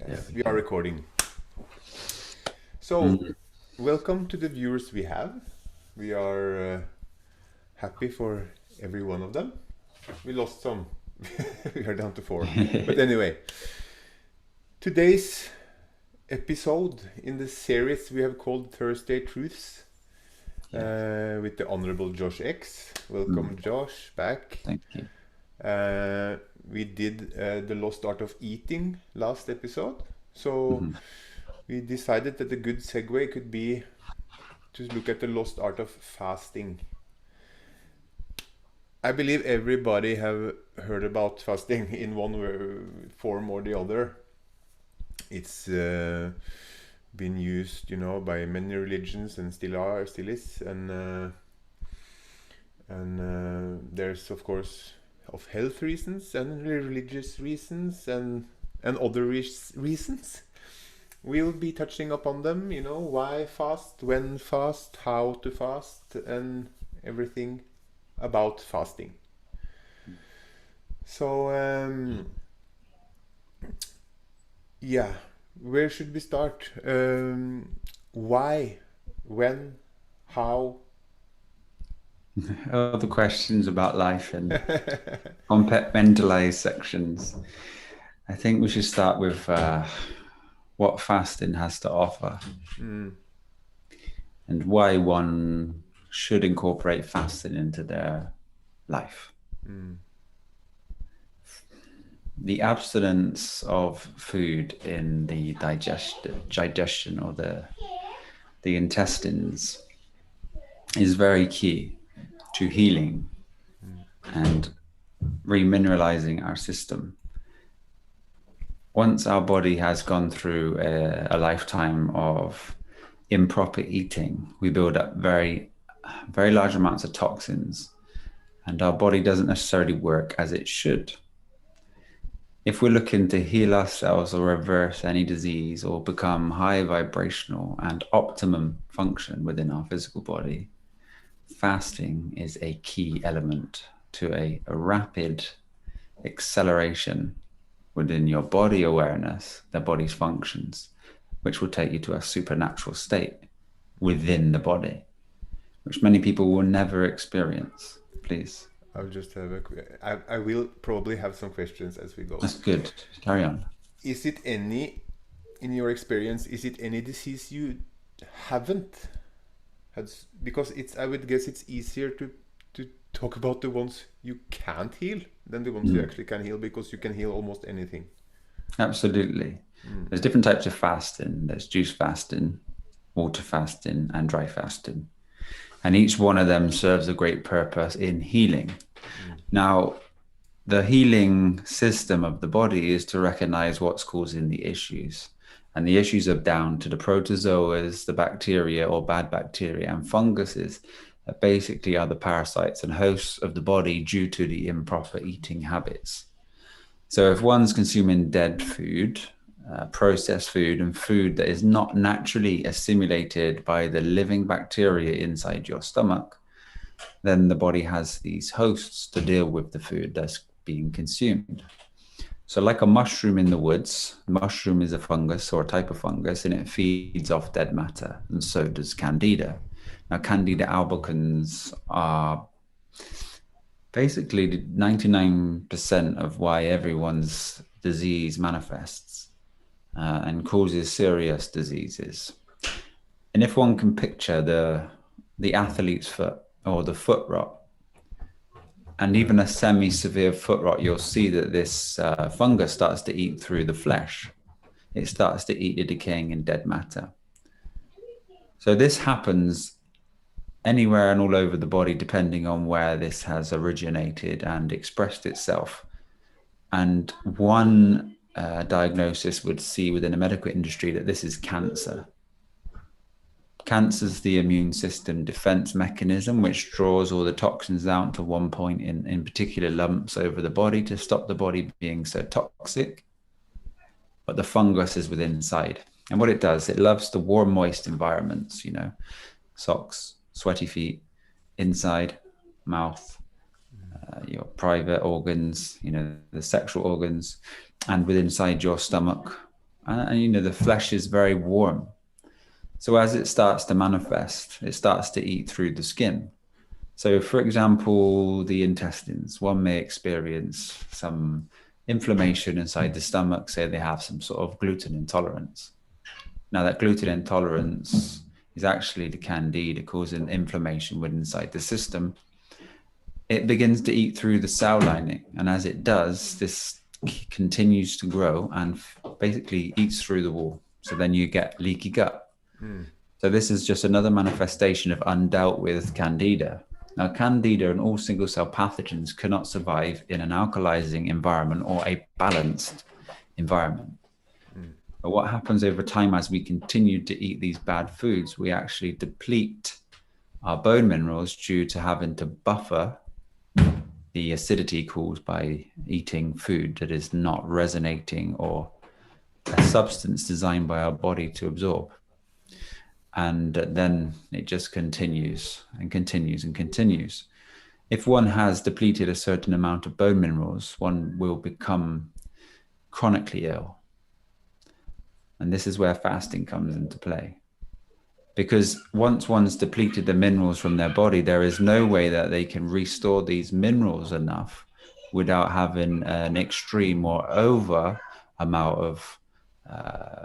Yes, we are recording. So, welcome to the viewers we have. We are happy for every one of them. We lost some. We are down to 4. But anyway, today's episode in the series we have called Thursday Truths with the Honorable Josh X. Welcome, Josh, back. Thank you. We did the lost art of eating last episode. So we decided that a good segue could be to look at the lost art of fasting. I believe everybody have heard about fasting in one form or the other. It's been used, by many religions and still is, and there's of course of health reasons and religious reasons and other reasons. We'll be touching upon them, why fast, when fast, how to fast, and everything about fasting. So, where should we start? Why, when, how? All the questions about life and compartmentalized sections. I think we should start with what fasting has to offer and why one should incorporate fasting into their life. The abstinence of food in the digestion or the intestines is very key to healing and remineralizing our system. Once our body has gone through a lifetime of improper eating, we build up very, very large amounts of toxins, and our body doesn't necessarily work as it should. If we're looking to heal ourselves or reverse any disease or become high vibrational and optimum function within our physical body, fasting is a key element to a rapid acceleration within your body awareness, the body's functions, which will take you to a supernatural state within the body, which many people will never experience. Please. I'll just have I will probably have some questions as we go. That's good. Carry on. Is it any, in your experience, is it any disease you haven't had? Because I would guess it's easier to talk about the ones you can't heal than the ones you actually can heal, because you can heal almost anything. Absolutely. There's different types of fasting. There's juice fasting, water fasting, and dry fasting. And each one of them serves a great purpose in healing. Now, the healing system of the body is to recognize what's causing the issues. And the issues are down to the protozoas, the bacteria or bad bacteria, and funguses that basically are the parasites and hosts of the body due to the improper eating habits. So if one's consuming dead food, processed food, and food that is not naturally assimilated by the living bacteria inside your stomach, then the body has these hosts to deal with the food that's being consumed. So like a mushroom in the woods, mushroom is a fungus or a type of fungus, and it feeds off dead matter, and so does Candida. Now, Candida albicans are basically 99% of why everyone's disease manifests and causes serious diseases. And if one can picture the athlete's foot or the foot rot, and even a semi-severe foot rot, you'll see that this fungus starts to eat through the flesh. It starts to eat the decaying and dead matter. So this happens anywhere and all over the body, depending on where this has originated and expressed itself. And one diagnosis would see within the medical industry that this is cancer. Cancer is the immune system defense mechanism, which draws all the toxins out to one point in particular lumps over the body to stop the body being so toxic. But the fungus is within inside. And what it does, it loves the warm, moist environments, socks, sweaty feet, inside, mouth, your private organs, the sexual organs, and within inside your stomach, and the flesh is very warm. So as it starts to manifest, it starts to eat through the skin. So, for example, the intestines, one may experience some inflammation inside the stomach, say they have some sort of gluten intolerance. Now, that gluten intolerance is actually the candida causing inflammation within inside the system. It begins to eat through the cell lining. And as it does, this continues to grow and basically eats through the wall. So then you get leaky gut. So this is just another manifestation of undealt with candida. Now, candida and all single cell pathogens cannot survive in an alkalizing environment or a balanced environment. But what happens over time as we continue to eat these bad foods, we actually deplete our bone minerals due to having to buffer the acidity caused by eating food that is not resonating or a substance designed by our body to absorb. And then it just continues and continues and continues. If one has depleted a certain amount of bone minerals, one will become chronically ill. And this is where fasting comes into play. Because once one's depleted the minerals from their body, there is no way that they can restore these minerals enough without having an extreme or over amount of,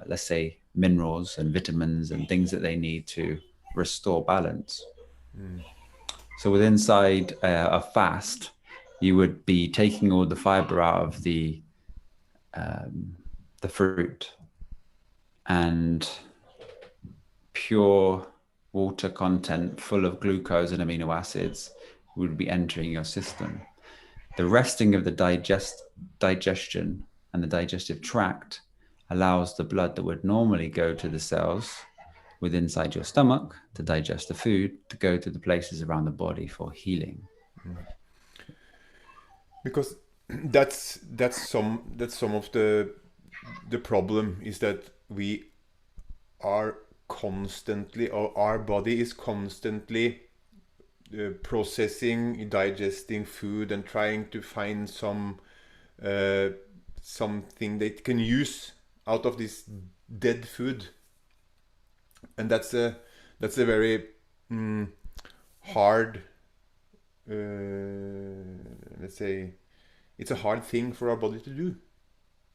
let's say, minerals and vitamins and things that they need to restore balance. So with inside a fast, you would be taking all the fiber out of the fruit, and pure water content full of glucose and amino acids would be entering your system. The resting of the digestion and the digestive tract allows the blood that would normally go to the cells within inside your stomach to digest the food to go to the places around the body for healing. Because that's some of the problem is that we are constantly, or our body is constantly processing, digesting food and trying to find something that it can use out of this dead food. And that's a very hard, let's say, it's a hard thing for our body to do.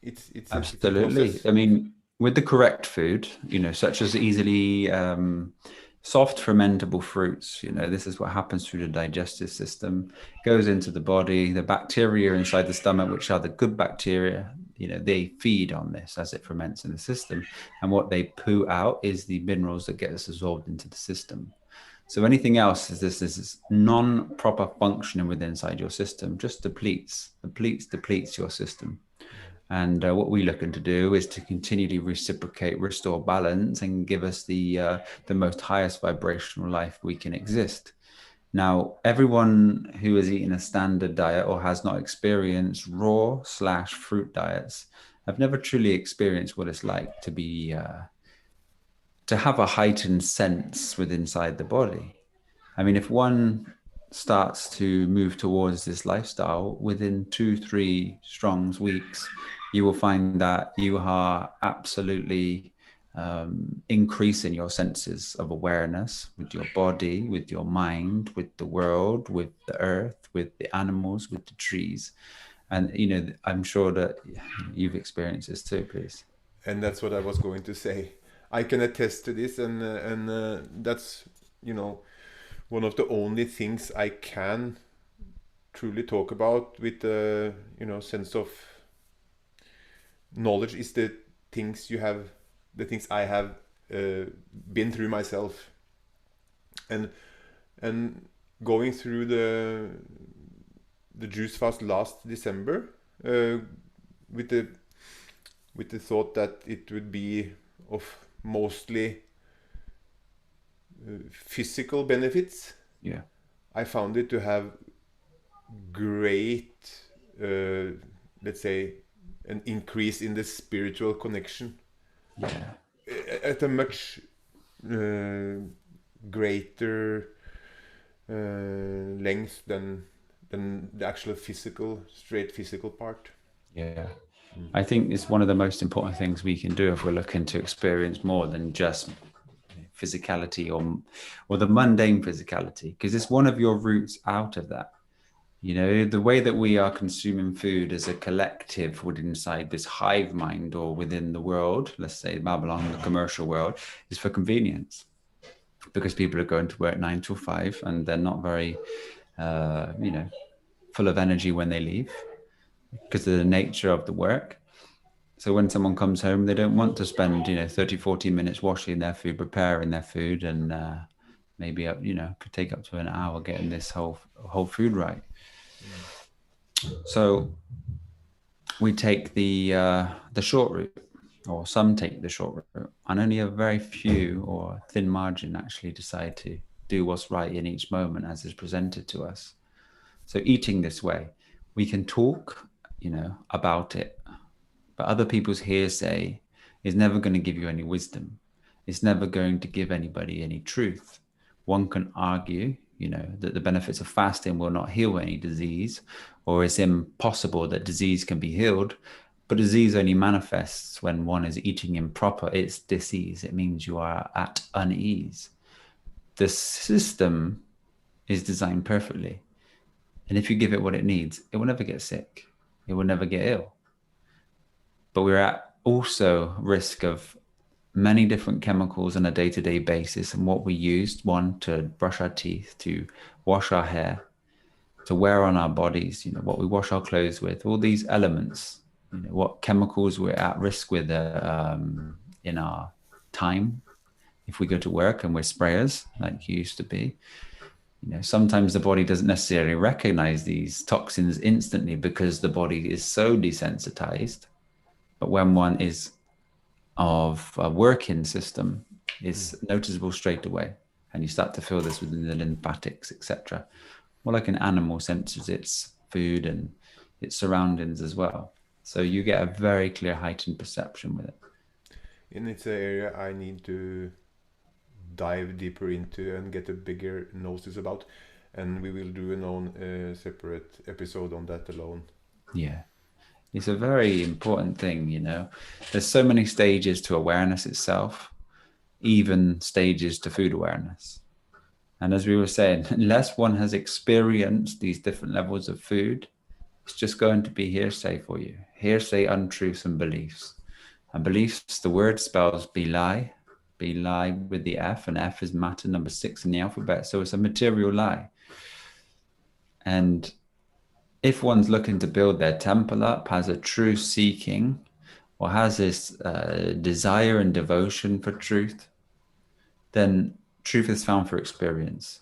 It's Absolutely. process. I mean, with the correct food, such as easily soft fermentable fruits, this is what happens through the digestive system, goes into the body. The bacteria inside the stomach, which are the good bacteria, they feed on this as it ferments in the system. And what they poo out is the minerals that get absorbed into the system. So anything else is this non-proper functioning within inside your system just depletes your system. And what we're looking to do is to continually reciprocate, restore balance, and give us the most highest vibrational life we can exist. Now, everyone who has eaten a standard diet or has not experienced raw/fruit diets have never truly experienced what it's like to be to have a heightened sense within inside the body. I mean, if one starts to move towards this lifestyle, within 2-3 strong weeks, you will find that you are absolutely increasing your senses of awareness with your body, with your mind, with the world, with the earth, with the animals, with the trees. And, I'm sure that you've experienced this too, please. And that's what I was going to say. I can attest to this, and that's one of the only things I can truly talk about with the sense of knowledge is the things I have been through myself, and going through the juice fast last December with the thought that it would be of mostly physical benefits. Yeah. I found it to have great, let's say, an increase in the spiritual connection. Yeah. At a much greater length than the actual straight physical part. Yeah. I think it's one of the most important things we can do if we're looking to experience more than just physicality or the mundane physicality, because it's one of your routes out of that. You know, the way that we are consuming food as a collective within inside this hive mind or within the world, let's say Babylon, the commercial world, is for convenience, because people are going to work 9 to 5 and they're not very, full of energy when they leave because of the nature of the work. So when someone comes home, they don't want to spend, 30, 40 minutes washing their food, preparing their food, and maybe, could take up to an hour getting this whole food right. So we take the short route, or some take the short route, and only a very few or thin margin actually decide to do what's right in each moment as is presented to us. So eating this way, we can talk, about it, but other people's hearsay is never going to give you any wisdom. It's never going to give anybody any truth. One can argue, that the benefits of fasting will not heal any disease, or it's impossible that disease can be healed. But disease only manifests when one is eating improper. It's disease. It means you are at unease. The system is designed perfectly. And if you give it what it needs, it will never get sick. It will never get ill. But we're at also risk of many different chemicals on a day-to-day basis. And what we use, one, to brush our teeth, to wash our hair, to wear on our bodies, what we wash our clothes with, all these elements, what chemicals we're at risk with in our time. If we go to work and we're sprayers, like you used to be, sometimes the body doesn't necessarily recognize these toxins instantly because the body is so desensitized. But when one is of a working system, it's noticeable straight away. And you start to feel this within the lymphatics, etc. Well, like an animal senses its food and its surroundings as well. So you get a very clear heightened perception with it. And it's an area I need to dive deeper into and get a bigger notice about. And we will do an own separate episode on that alone. Yeah. It's a very important thing, There's so many stages to awareness itself, even stages to food awareness. And as we were saying, unless one has experienced these different levels of food, it's just going to be hearsay for you. Hearsay, untruths, and beliefs. And beliefs, the word spells be-lie with the F, and F is matter, number 6 in the alphabet. So it's a material lie. And if one's looking to build their temple up, has a true seeking, or has this desire and devotion for truth, then truth is found through experience.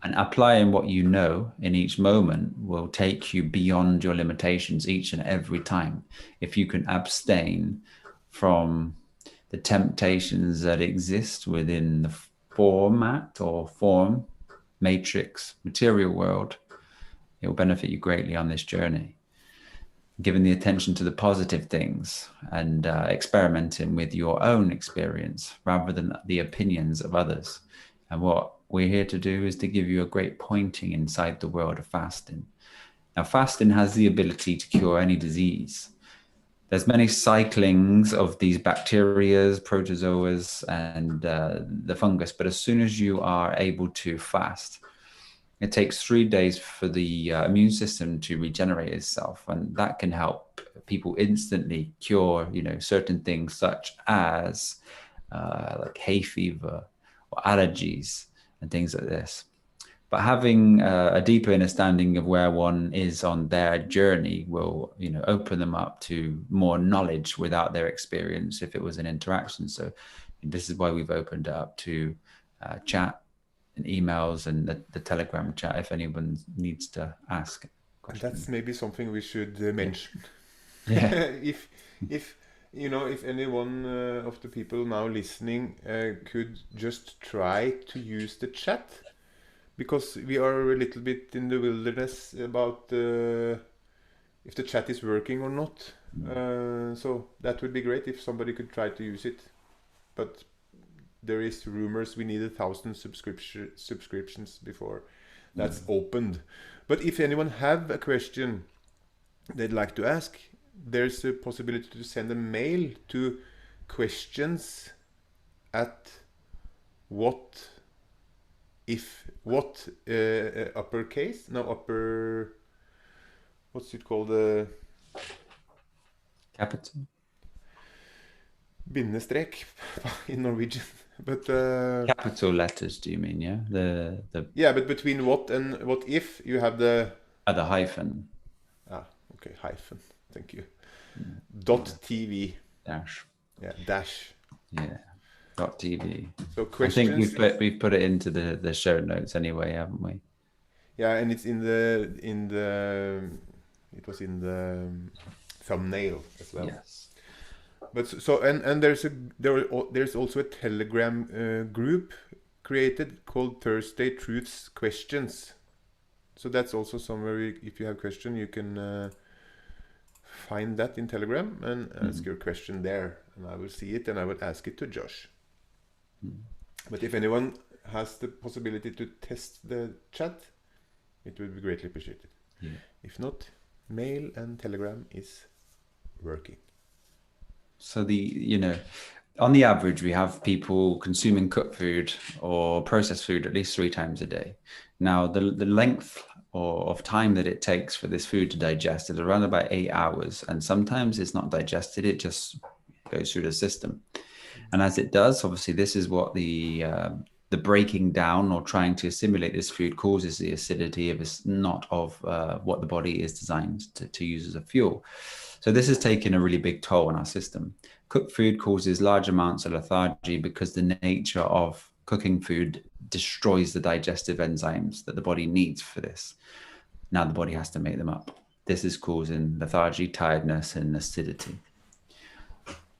And applying what you know in each moment will take you beyond your limitations each and every time. If you can abstain from the temptations that exist within the format or form, matrix, material world, it will benefit you greatly on this journey. Giving the attention to the positive things and experimenting with your own experience rather than the opinions of others. And what we're here to do is to give you a great pointing inside the world of fasting. Now, fasting has the ability to cure any disease. There's many cyclings of these bacteria, protozoas, and the fungus. But as soon as you are able to fast, it takes 3 days for the immune system to regenerate itself. And that can help people instantly cure, certain things such as like hay fever or allergies and things like this. But having a deeper understanding of where one is on their journey will, open them up to more knowledge without their experience if it was an interaction. So this is why we've opened it up to chat and emails and the Telegram chat if anyone needs to ask questions. That's maybe something we should mention. Yeah. if anyone of the people now listening could just try to use the chat, because we are a little bit in the wilderness about if the chat is working or not. So that would be great if somebody could try to use it. But there is rumors we need 1,000 subscriptions before that's opened. But if anyone have a question they'd like to ask, there's a possibility to send a mail to questions at what if what uppercase no upper what's it called Capital. bindestrek in Norwegian but Capital letters, do you mean? Yeah, the yeah, but between what and what if you have the the hyphen okay, hyphen, thank you, yeah, dot tv, dash. yeah, dash, Yeah. .tv. so I think questions, we've put it into the show notes anyway, haven't we? yeah, and it's in the it was in the thumbnail as well. Yes. But so and there's also a Telegram group created called Thursday Truths Questions. So that's also somewhere if you have question you can find that in Telegram and ask your question there, and I will see it and I will ask it to Josh. But if anyone has the possibility to test the chat, it would be greatly appreciated. Yeah. If not, mail and Telegram is working. So on the average, we have people consuming cooked food or processed food at least 3 times a day. Now, the length of time that it takes for this food to digest is around about 8 hours. And sometimes it's not digested, it just goes through the system. And as it does, obviously, this is what the breaking down or trying to assimilate this food causes the acidity of what the body is designed to use as a fuel. So this has taken a really big toll on our system. Cooked food causes large amounts of lethargy because the nature of cooking food destroys the digestive enzymes that the body needs for this. Now the body has to make them up. This is causing lethargy, tiredness, and acidity.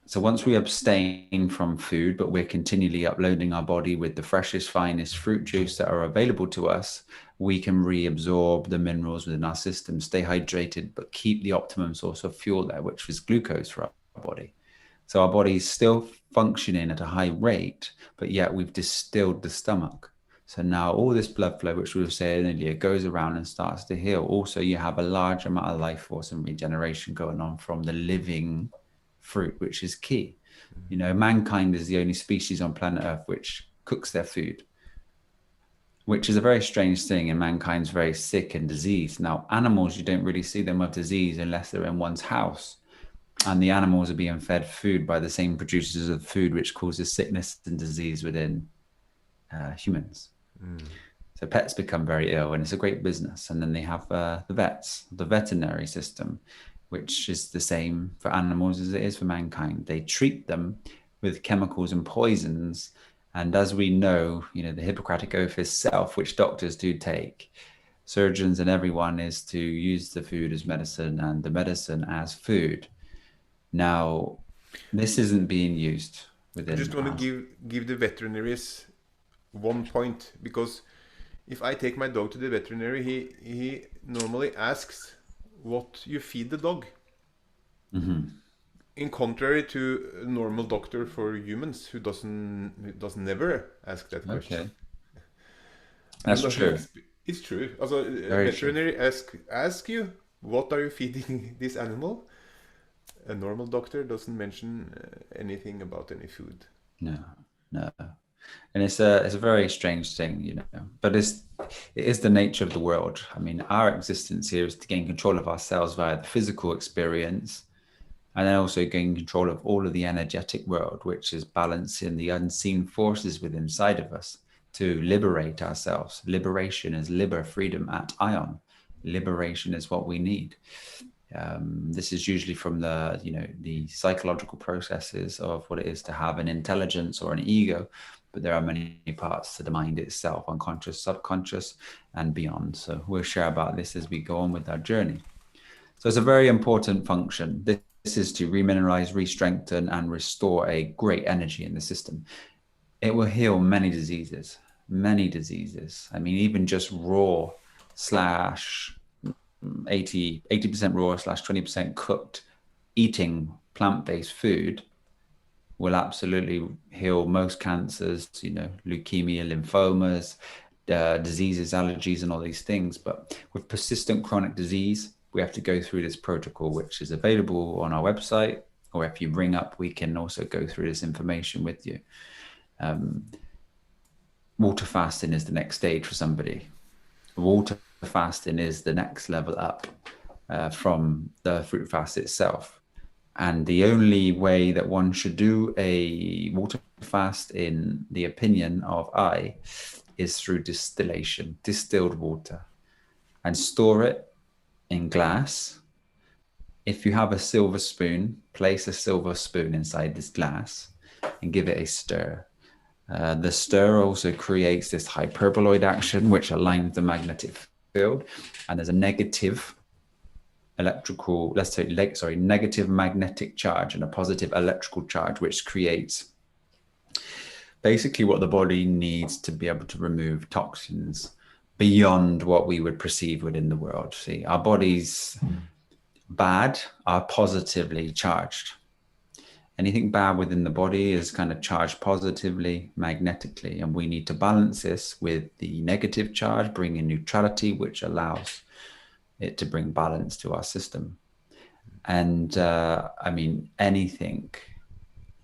So once we abstain from food, but we're continually uploading our body with the freshest, finest fruit juice that are available to us, we can reabsorb the minerals within our system, stay hydrated, but keep the optimum source of fuel there, which is glucose for our body. So our body's still functioning at a high rate, but yet we've distilled the stomach. So now all this blood flow, which we were saying earlier, goes around and starts to heal. Also, you have a large amount of life force and regeneration going on from the living fruit, which is key. Mankind is the only species on planet Earth which cooks their food, which is a very strange thing, and mankind's very sick and diseased. Now, animals, you don't really see them with disease unless they're in one's house, and the animals are being fed food by the same producers of food which causes sickness and disease within humans. So pets become very ill, and it's a great business. And then they have the vets, the veterinary system, which is the same for animals as it is for mankind. They treat them with chemicals and poisons. And as we know, the Hippocratic Oath itself, which doctors do take, surgeons and everyone, is to use the food as medicine and the medicine as food. Now, this isn't being used within. I just want to give the veterinaries one point, because if I take my dog to the veterinary, he normally asks what you feed the dog. In contrary to a normal doctor for humans who doesn't never ask that question. Okay. That's true. It's true. Also, a veterinary ask you, what are you feeding this animal? A normal doctor doesn't mention anything about any food. No. And it's a very strange thing, but it is the nature of the world. I mean, our existence here is to gain control of ourselves via the physical experience, and then also gain control of all of the energetic world, which is balancing the unseen forces within inside of us to liberate ourselves. Liberation is freedom at ion. Liberation is what we need. This is usually from the psychological processes of what it is to have an intelligence or an ego, but there are many parts to the mind itself, unconscious, subconscious, and beyond. So we'll share about this as we go on with our journey. So it's a very important function. This is to remineralize, re-strengthen, and restore a great energy in the system. It will heal many diseases. I mean, even just raw slash 80% raw slash 20% cooked, eating plant-based food will absolutely heal most cancers, leukemia, lymphomas, diseases, allergies, and all these things. But with persistent chronic disease, we have to go through this protocol, which is available on our website, or if you ring up, we can also go through this information with you. Water fasting is the next stage for somebody. Water fasting is the next level up from the fruit fast itself. And the only way that one should do a water fast, in the opinion of I, is through distillation, distilled water, and store it in glass. If you have a silver spoon, place a silver spoon inside this glass and give it a stir. The stir also creates this hyperboloid action, which aligns the magnetic field, and there's a negative negative magnetic charge and a positive electrical charge, which creates basically what the body needs to be able to remove toxins beyond what we would perceive within the world. See, our bodies bad are positively charged. Anything bad within the body is kind of charged positively, magnetically, and we need to balance this with the negative charge, bring in neutrality, which allows it to bring balance to our system. And I mean, anything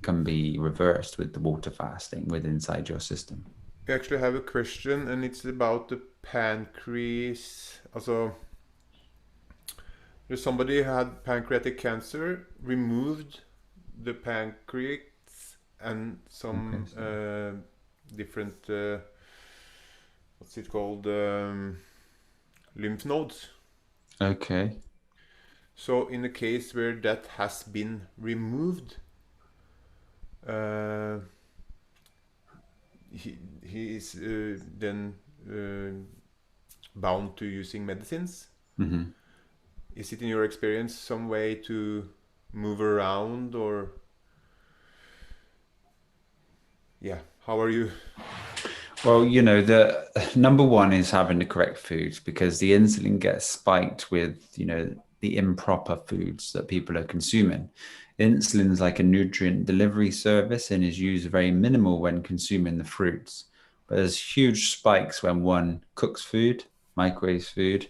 can be reversed with the water fasting within inside your system. We actually have a question, and it's about the pancreas. Also, there's somebody who had pancreatic cancer, removed the pancreas and some different, what's it called, lymph nodes. Okay. So in a case where that has been removed, he is then bound to using medicines. Mm-hmm. Is it in your experience some way to move around, or how are you? Well, you know, the number one is having the correct foods, because the insulin gets spiked with, you know, the improper foods that people are consuming. Insulin is like a nutrient delivery service and is used very minimal when consuming the fruits. But there's huge spikes when one cooks food, microwaves food,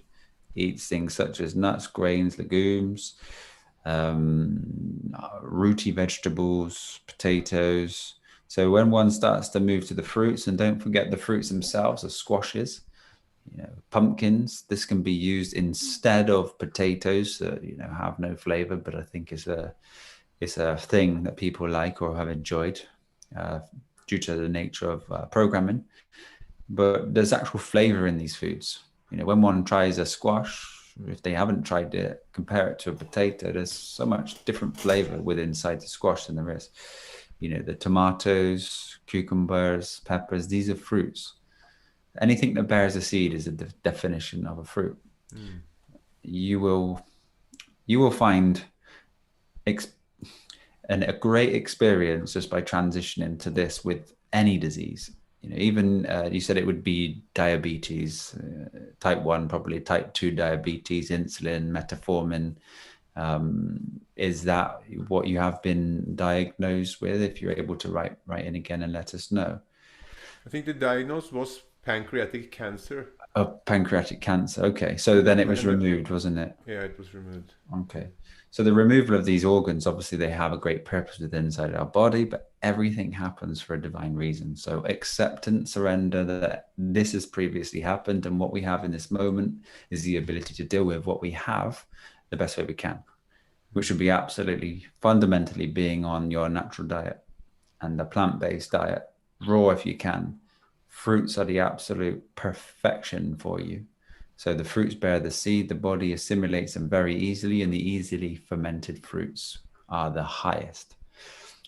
eats things such as nuts, grains, legumes, rooty vegetables, potatoes. So when one starts to move to the fruits, and don't forget the fruits themselves are squashes, you know, pumpkins. This can be used instead of potatoes that, you know, have no flavor, but I think is a thing that people like or have enjoyed due to the nature of programming. But there's actual flavor in these foods. You know, when one tries a squash, if they haven't tried it, compare it to a potato, there's so much different flavor within inside the squash than there is. You know, the tomatoes, cucumbers, peppers, these are fruits. Anything that bears a seed is a definition of a fruit. Mm. You will find a great experience just by transitioning to this with any disease. You know, even you said it would be diabetes, type 1, probably type 2 diabetes, insulin, metformin. Is that what you have been diagnosed with? If you're able to write in again and let us know. I think the diagnosis was pancreatic cancer. Oh, pancreatic cancer. Okay. So then it was removed, wasn't it? Yeah, it was removed. Okay. So the removal of these organs, obviously they have a great purpose within inside our body, but everything happens for a divine reason. So acceptance, surrender that this has previously happened, and what we have in this moment is the ability to deal with what we have the best way we can, which would be absolutely fundamentally being on your natural diet and the plant-based diet, raw if you can. Fruits are the absolute perfection for you. So the fruits bear the seed, the body assimilates them very easily, and the easily fermented fruits are the highest.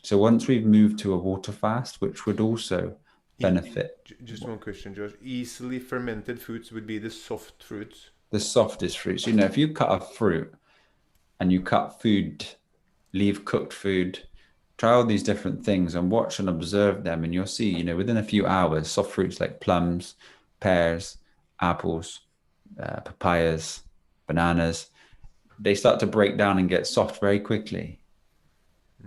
So once we've moved to a water fast, which would also benefit. Just one question, George. Easily fermented fruits would be the soft fruits? The softest fruits. You know, if you cut a fruit and you cut food, leave cooked food, try all these different things and watch and observe them, and you'll see, you know, within a few hours, soft fruits like plums, pears, apples, papayas, bananas, they start to break down and get soft very quickly.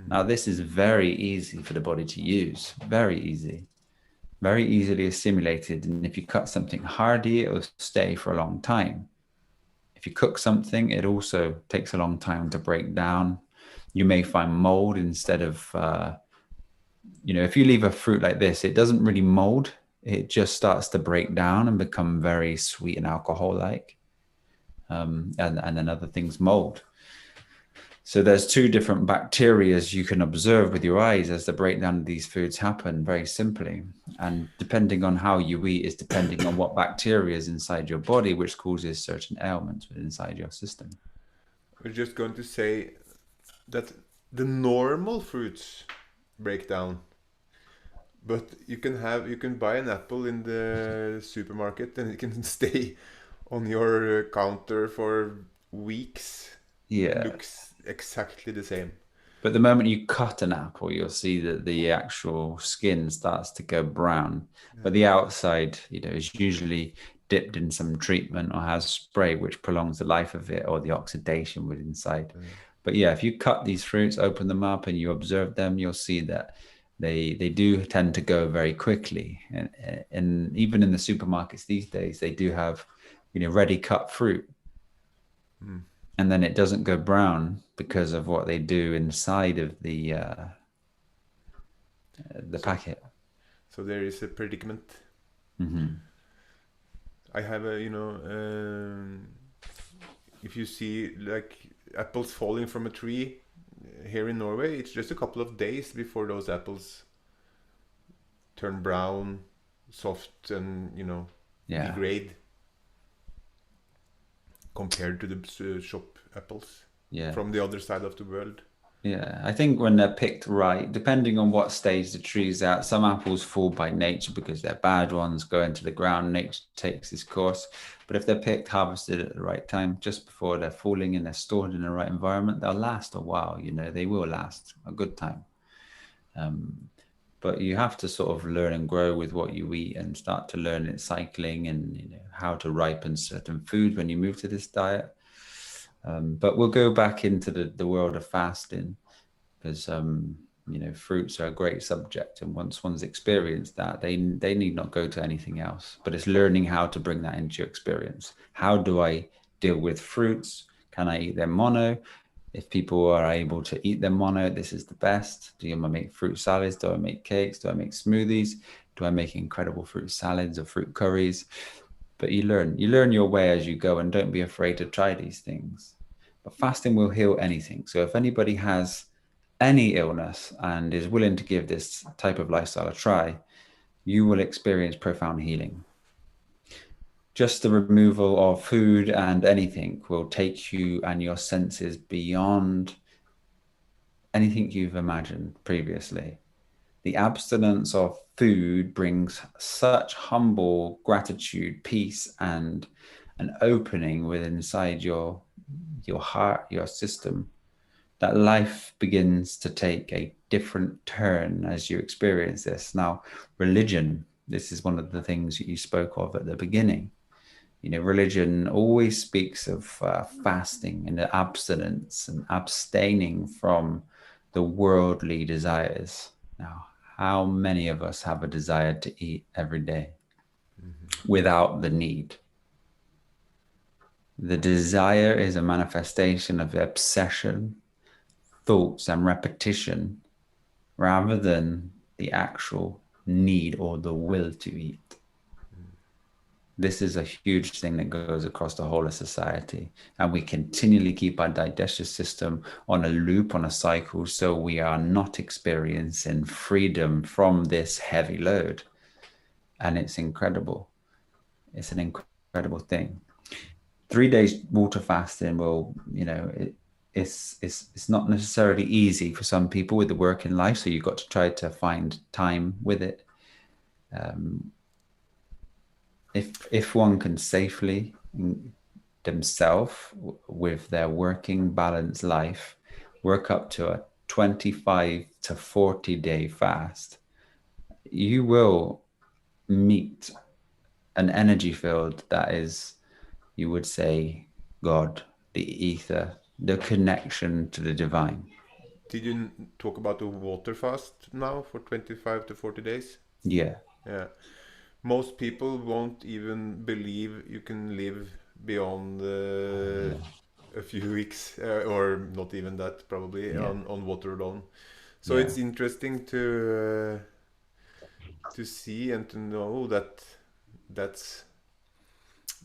Now, this is very easy for the body to use, very easily assimilated. And if you cut something hardy, it will stay for a long time. If If you cook something, it also takes a long time to break down. You may find mold instead of, if you leave a fruit like this, it doesn't really mold. It just starts to break down and become very sweet and alcohol-like. And then other things mold. So there's two different bacteria you can observe with your eyes as the breakdown of these foods happen very simply. And depending on how you eat is depending on what bacteria is inside your body, which causes certain ailments inside your system. We're just going to say that the normal fruits break down. But you can buy an apple in the supermarket and it can stay on your counter for weeks. Yeah. It looks exactly the same. But the moment you cut an apple, you'll see that the actual skin starts to go brown. But the outside, is usually dipped in some treatment or has spray which prolongs the life of it, or the oxidation within inside. But yeah, if you cut these fruits, open them up and you observe them, you'll see that they do tend to go very quickly. And even in the supermarkets these days, they do have, ready cut fruit. And then it doesn't go brown because of what they do inside of the packet. So there is a predicament. I have if you see like apples falling from a tree here in Norway, it's just a couple of days before those apples turn brown, soft, and degrade compared to the shop apples from the other side of the world. Yeah, I think when they're picked right, depending on what stage the tree's at, some apples fall by nature because they're bad ones, go into the ground, nature takes its course. But if they're picked, harvested at the right time, just before they're falling and they're stored in the right environment, they'll last a while, they will last a good time. But you have to sort of learn and grow with what you eat and start to learn its cycling and how to ripen certain foods when you move to this diet. But we'll go back into the world of fasting because, fruits are a great subject. And once one's experienced that, they need not go to anything else. But it's learning how to bring that into your experience. How do I deal with fruits? Can I eat them mono? If people are able to eat them mono, this is the best. Do I make fruit salads? Do I make cakes? Do I make smoothies? Do I make incredible fruit salads or fruit curries? But you learn your way as you go, and don't be afraid to try these things. But fasting will heal anything. So if anybody has any illness and is willing to give this type of lifestyle a try, you will experience profound healing. Just the removal of food and anything will take you and your senses beyond anything you've imagined previously. The abstinence of food brings such humble gratitude, peace, and an opening within inside your heart, your system, that life begins to take a different turn as you experience this. Now, religion, this is one of the things that you spoke of at the beginning. Religion always speaks of fasting and abstinence and abstaining from the worldly desires. Now, how many of us have a desire to eat every day without the need? The desire is a manifestation of obsession, thoughts, and repetition rather than the actual need or the will to eat. This is a huge thing that goes across the whole of society. And we continually keep our digestive system on a loop, on a cycle, so we are not experiencing freedom from this heavy load. And it's incredible. It's an incredible thing. 3 days water fasting will, it's not necessarily easy for some people with the work in life. So you've got to try to find time with it. If one can safely themselves with their working balanced life work up to a 25 to 40 day fast, you will meet an energy field that is, you would say, God, the ether, the connection to the divine. Did you talk about the water fast now for 25 to 40 days? Yeah. Most people won't even believe you can live beyond a few weeks, or not even that, probably, Yeah. on water alone. So Yeah. it's interesting to see and to know that that's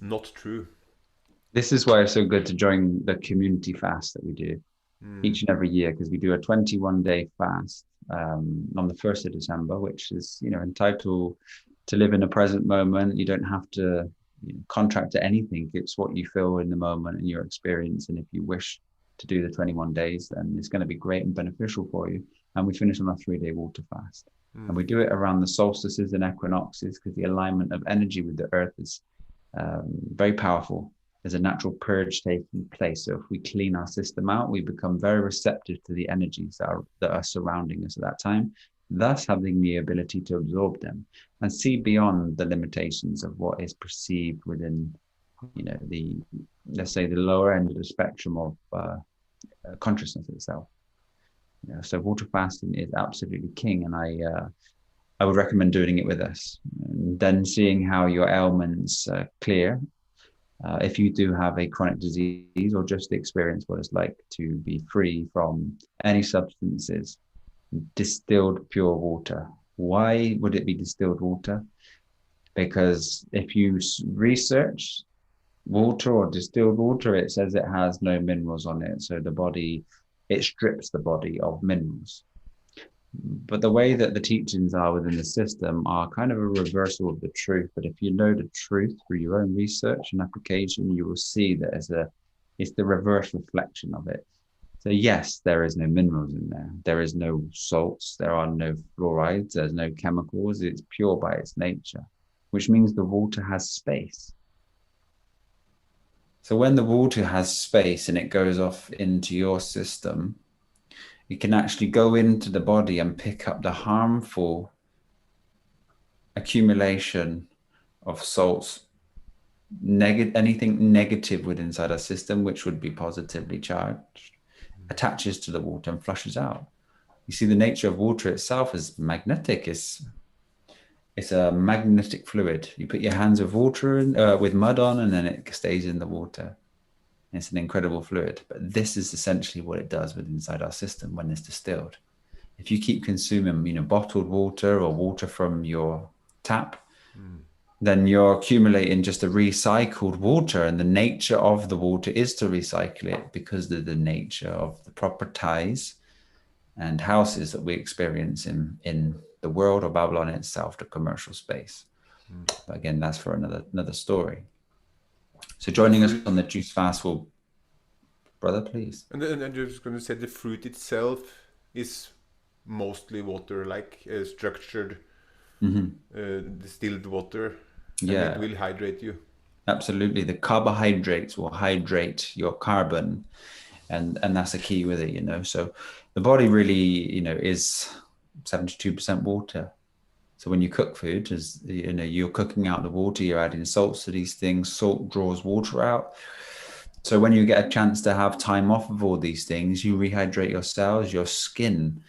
not true. This is why it's so good to join the community fast that we do each and every year, because we do a 21-day fast on the 1st of December, which is, entitled to live in the present moment. You don't have to contract to anything. It's what you feel in the moment and your experience. And if you wish to do the 21 days, then it's going to be great and beneficial for you. And we finish on a 3-day water fast. And we do it around the solstices and equinoxes, because the alignment of energy with the earth is very powerful. There's a natural purge taking place. So if we clean our system out, we become very receptive to the energies that are surrounding us at that time, thus having the ability to absorb them and see beyond the limitations of what is perceived within, let's say, the lower end of the spectrum of consciousness itself. So water fasting is absolutely king, and I would recommend doing it with us, and then seeing how your ailments clear. If you do have a chronic disease, or just experience what it's like to be free from any substances, distilled pure water. Why would it be distilled water? Because if you research water or distilled water, it says it has no minerals on it. So it strips the body of minerals. But the way that the teachings are within the system are kind of a reversal of the truth. But if you know the truth through your own research and application, you will see that it's the reverse reflection of it. So yes, there is no minerals in there. There is no salts. There are no fluorides. There's no chemicals. It's pure by its nature, which means the water has space. So when the water has space and it goes off into your system, it can actually go into the body and pick up the harmful accumulation of salts, anything negative within inside our system, which would be positively charged, attaches to the water and flushes out. You see, the nature of water itself is magnetic. It's a magnetic fluid. You put your hands with water with mud on, and then it stays in the water. It's an incredible fluid, but this is essentially what it does with inside our system when it's distilled. If you keep consuming, bottled water or water from your tap, then you're accumulating just a recycled water, and the nature of the water is to recycle it because of the nature of the properties and houses that we experience in the world or Babylon itself, the commercial space. But again, that's for another story. So joining us on the juice fast will, brother, please. And I'm just going to say the fruit itself is mostly water-like, structured, distilled water. Yeah, and it will hydrate you. Absolutely. The carbohydrates will hydrate your carbon, and that's the key with it, So the body really, is 72% water. So when you cook food, as you're cooking out the water, you're adding salts to these things. Salt draws water out. So when you get a chance to have time off of all these things, you rehydrate your cells, your skin.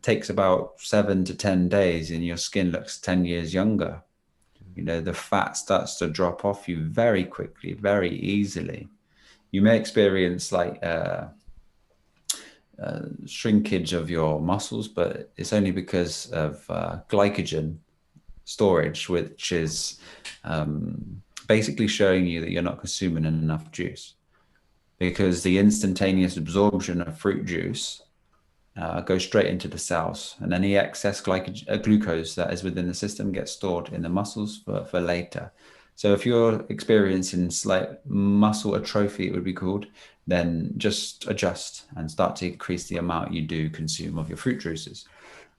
Takes about 7 to 10 days and your skin looks 10 years younger. The fat starts to drop off you very quickly, very easily. You may experience like shrinkage of your muscles, but it's only because of glycogen storage, which is basically showing you that you're not consuming enough juice, because the instantaneous absorption of fruit juice goes straight into the cells, and any excess glucose that is within the system gets stored in the muscles for later. So if you're experiencing slight muscle atrophy, it would be called, then just adjust and start to increase the amount you do consume of your fruit juices.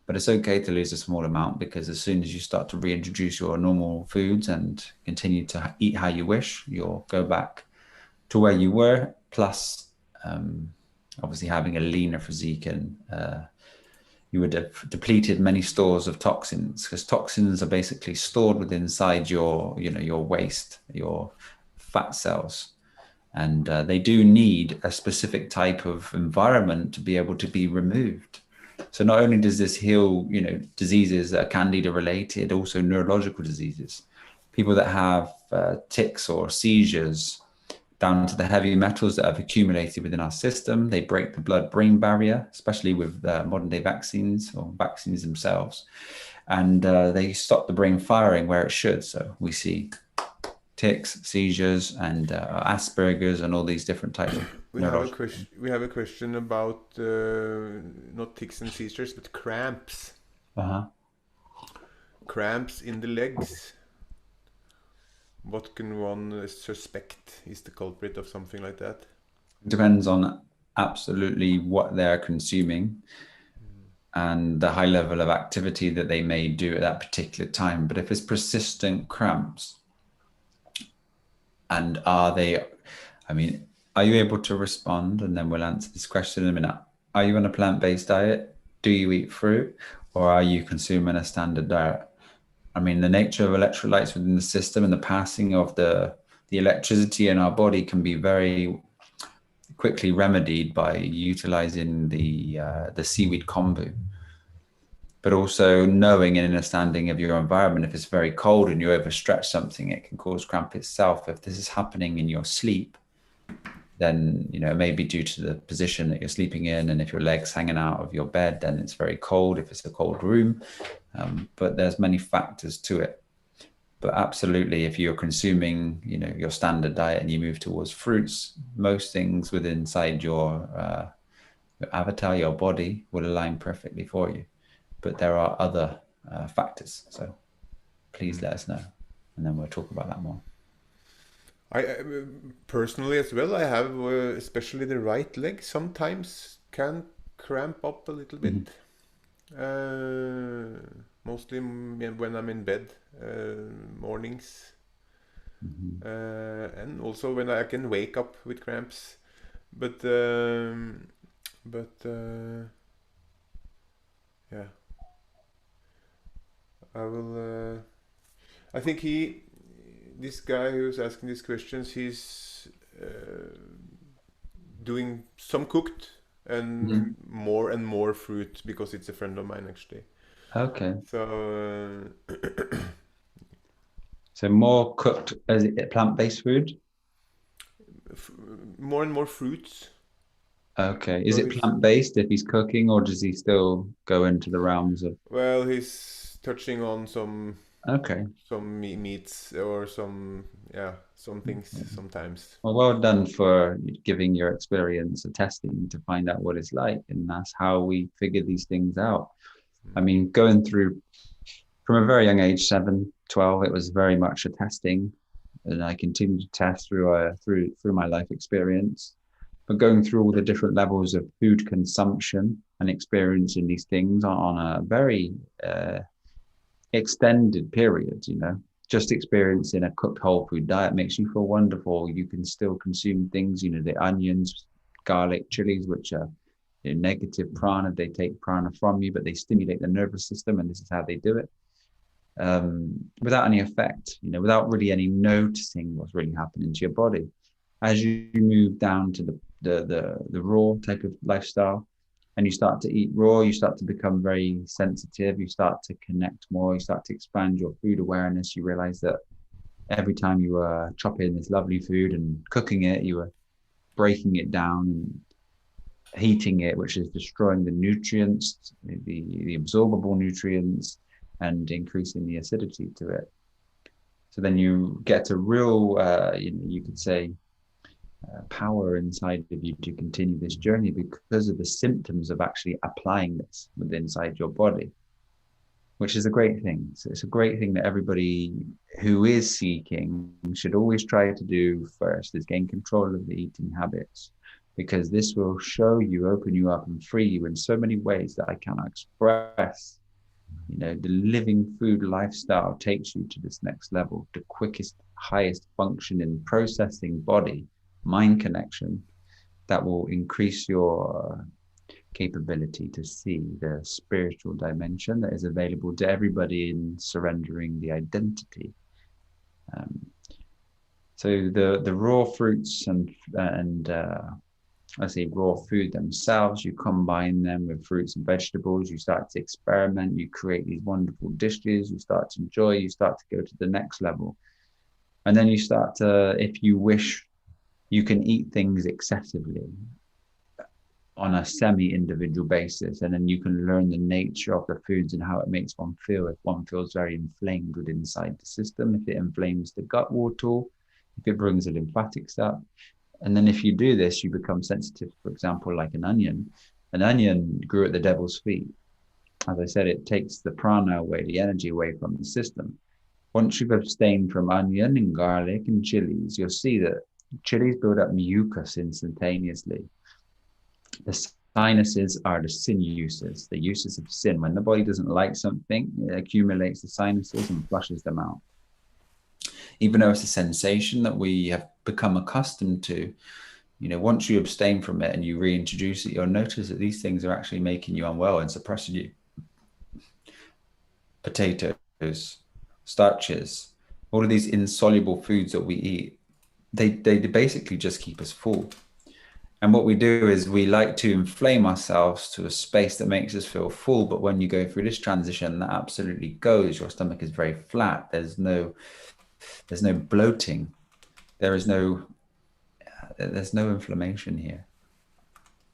But it's okay to lose a small amount, because as soon as you start to reintroduce your normal foods and continue to eat how you wish, you'll go back to where you were, plus obviously having a leaner physique, and you would have depleted many stores of toxins, because toxins are basically stored within inside your waste, your fat cells. And they do need a specific type of environment to be able to be removed. So not only does this heal, diseases that are candida related, also neurological diseases. people that have tics or seizures, down to the heavy metals that have accumulated within our system. They break the blood-brain barrier, especially with modern-day vaccines or vaccines themselves. And they stop the brain firing where it should. So we see tics, seizures, and Asperger's, and all these different types of We have a question about not tics and seizures, but cramps. Cramps in the legs. What can one suspect is the culprit of something like that? Depends on absolutely what they're consuming and the high level of activity that they may do at that particular time. But if it's persistent cramps, and are you able to respond? And then we'll answer this question in a minute. Are you on a plant-based diet? Do you eat fruit? Or are you consuming a standard diet? I mean, the nature of electrolytes within the system and the passing of the electricity in our body can be very quickly remedied by utilizing the seaweed kombu. But also knowing and understanding of your environment. If it's very cold and you overstretch something, it can cause cramp itself. If this is happening in your sleep, then it may be due to the position that you're sleeping in. And if your leg's hanging out of your bed, then it's very cold if it's a cold room. But there's many factors to it. But absolutely, if you're consuming your standard diet and you move towards fruits, most things within inside your avatar, your body, will align perfectly for you. But there are other factors. So please let us know, and then we'll talk about that more. I personally as well, I have especially the right leg sometimes can cramp up a little bit. Mostly when I'm in bed, mornings, and also when I can wake up with cramps. But yeah, I will. I think this guy who's asking these questions, he's doing some cooked and more fruit because it's a friend of mine actually. Okay. So so more cooked as plant-based food? More and more fruits. Okay. Is it plant-based if he's cooking, or does he still go into the realms of? Well, he's touching on some meats or some things sometimes. Well done for giving your experience a testing to find out what it's like, and that's how we figure these things out. I mean, going through from a very young age, 7, 12, it was very much a testing, and I continued to test through my life experience. But going through all the different levels of food consumption and experiencing these things on a very extended period, just experiencing a cooked whole food diet makes you feel wonderful. You can still consume things, the onions, garlic, chilies, which are negative prana. They take prana from you, but they stimulate the nervous system, and this is how they do it. Without any effect, without really any noticing what's really happening to your body. As you move down to the raw type of lifestyle, and you start to eat raw, you start to become very sensitive, you start to connect more, you start to expand your food awareness. You realize that every time you are chopping this lovely food and cooking it, you are breaking it down and heating it, which is destroying the nutrients, the absorbable nutrients, and increasing the acidity to it. So then you get a real, you could say, power inside of you to continue this journey because of the symptoms of actually applying this within inside your body, which is a great thing. So it's a great thing that everybody who is seeking should always try to do first, is gain control of the eating habits, because this will show you, open you up, and free you in so many ways that I cannot express. The living food lifestyle takes you to this next level, the quickest, highest functioning processing body mind connection that will increase your capability to see the spiritual dimension that is available to everybody in surrendering the identity. So the raw fruits and let's say, raw food themselves. You combine them with fruits and vegetables. You start to experiment. You create these wonderful dishes. You start to enjoy. You start to go to the next level. And then you start to, if you wish, you can eat things excessively on a semi-individual basis, and then you can learn the nature of the foods and how it makes one feel. If one feels very inflamed within inside the system, if it inflames the gut wall at all, if it brings the lymphatics up. And then if you do this, you become sensitive, for example, like an onion. An onion grew at the devil's feet. As I said, it takes the prana away, the energy away from the system. Once you've abstained from onion and garlic and chilies, you'll see that chilies build up mucus instantaneously. The sinuses are the sin uses, the uses of sin. When the body doesn't like something, it accumulates the sinuses and flushes them out. Even though it's a sensation that we have become accustomed to, once you abstain from it and you reintroduce it, you'll notice that these things are actually making you unwell and suppressing you. Potatoes, starches, all of these insoluble foods that we eat, they basically just keep us full. And what we do is we like to inflame ourselves to a space that makes us feel full. But when you go through this transition, that absolutely goes. Your stomach is very flat. There's no bloating. There's no inflammation here.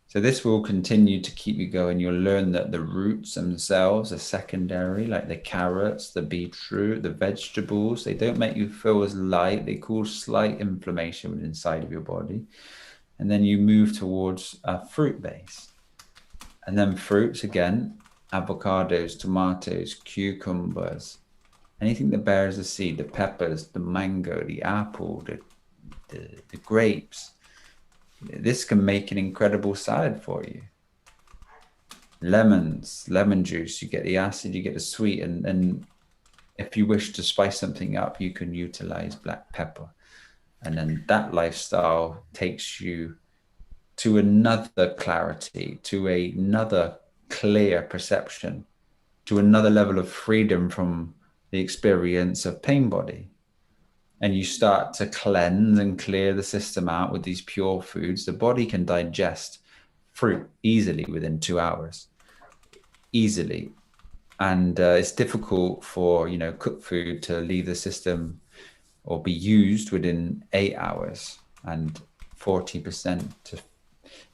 So this will continue to keep you going. You'll learn that the roots themselves are secondary, like the carrots, the beetroot, the vegetables. They don't make you feel as light. They cause slight inflammation inside of your body. And then you move towards a fruit base. And then fruits, again, avocados, tomatoes, cucumbers, anything that bears a seed, the peppers, the mango, the apple, the grapes. This can make an incredible salad for you. Lemons, lemon juice, you get the acid, you get the sweet. And if you wish to spice something up, you can utilize black pepper. And then that lifestyle takes you to another clarity, to another clear perception, to another level of freedom from the experience of pain body. And you start to cleanse and clear the system out with these pure foods. The body can digest fruit easily within 2 hours, easily. And it's difficult for, cooked food to leave the system or be used within 8 hours, and 40%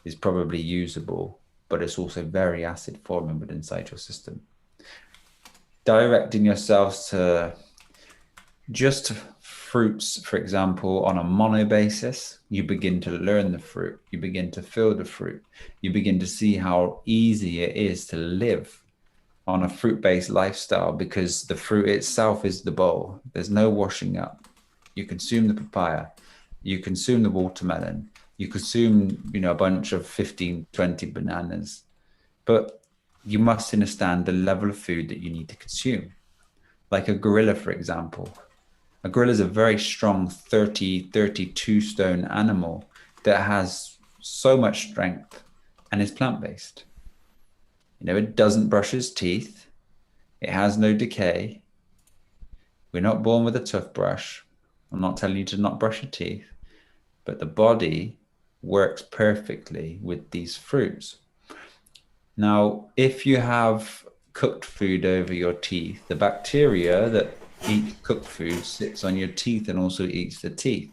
is probably usable, but it's also very acid forming within inside your system. Directing yourselves to just fruits, for example, on a mono basis, you begin to learn the fruit, you begin to feel the fruit, you begin to see how easy it is to live on a fruit-based lifestyle, because the fruit itself is the bowl. There's no washing up. You consume the papaya, you consume the watermelon, you consume, a bunch of 15, 20 bananas, but you must understand the level of food that you need to consume. Like a gorilla, for example. A gorilla is a very strong 30, 32 stone animal that has so much strength and is plant-based. It doesn't brush its teeth. It has no decay. We're not born with a toothbrush. I'm not telling you to not brush your teeth, but the body works perfectly with these fruits. Now, if you have cooked food over your teeth, the bacteria that eat cooked food sits on your teeth and also eats the teeth.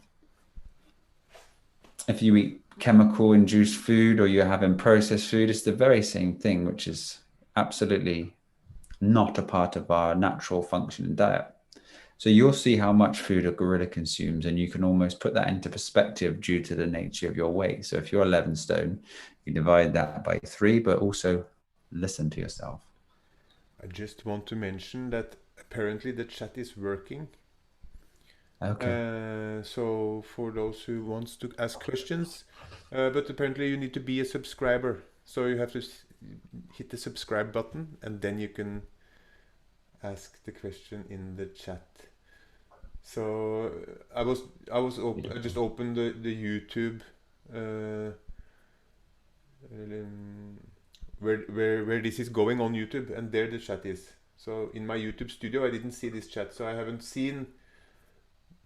If you eat chemical induced food or you're having processed food, it's the very same thing, which is absolutely not a part of our natural functioning diet. So you'll see how much food a gorilla consumes, and you can almost put that into perspective due to the nature of your weight. So if you're 11 stone, you divide that by 3, but also listen to yourself. I just want to mention that apparently the chat is working. Okay. So for those who wants to ask questions, but apparently you need to be a subscriber. So you have to hit the subscribe button, and then you can ask the question in the chat. So I just opened the YouTube where this is going on YouTube, and there the chat is. So in my YouTube studio I didn't see this chat, so I haven't seen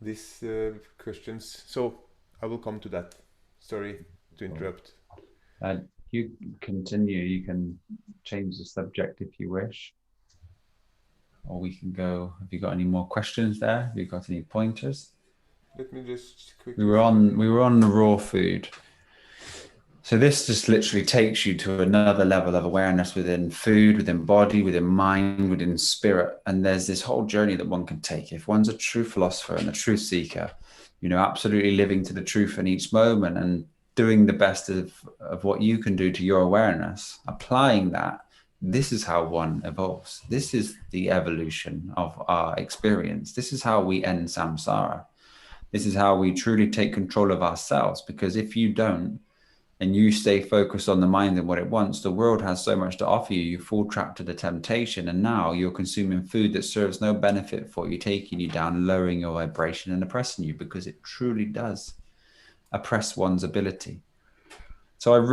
these questions. So I will come to that. Sorry to interrupt. You continue. You can change the subject if you wish, or we can go. Have you got any more questions there? Have you got any pointers? Let me just We quickly were see. on the raw food. So this just literally takes you to another level of awareness within food, within body, within mind, within spirit. And there's this whole journey that one can take. If one's a true philosopher and a truth seeker, you know, absolutely living to the truth in each moment and doing the best of what you can do to your awareness, applying that, this is how one evolves. This is the evolution of our experience. This is how we end samsara. This is how we truly take control of ourselves. Because if you don't, and you stay focused on the mind and what it wants, the world has so much to offer you. You fall trapped to the temptation, and now you're consuming food that serves no benefit for you, taking you down, lowering your vibration and oppressing you, because it truly does oppress one's ability. So I would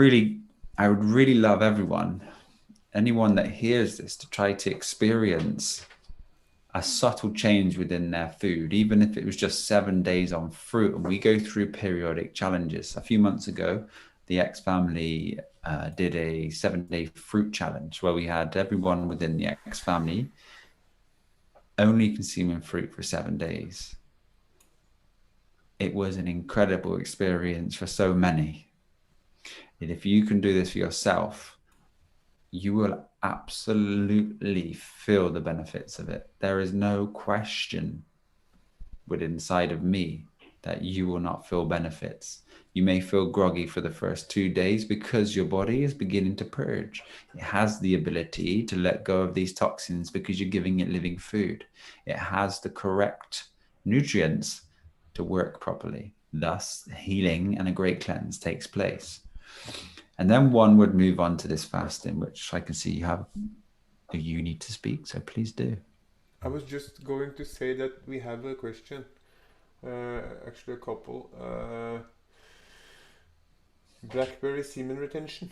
really love anyone that hears this, to try to experience a subtle change within their food, even if it was just 7 days on fruit. And we go through periodic challenges. A few months ago, the X family did a 7-day fruit challenge where we had everyone within the X family only consuming fruit for 7 days. It was an incredible experience for so many. And if you can do this for yourself, you will absolutely feel the benefits of it. There is no question within inside of me that you will not feel benefits. You may feel groggy for the first 2 days because your body is beginning to purge. It has the ability to let go of these toxins because you're giving it living food. It has the correct nutrients to work properly. Thus, healing and a great cleanse takes place. And then one would move on to this fasting, which I can see you need to speak, so please do. I was just going to say that we have a question. Actually, a couple. Blackberry semen retention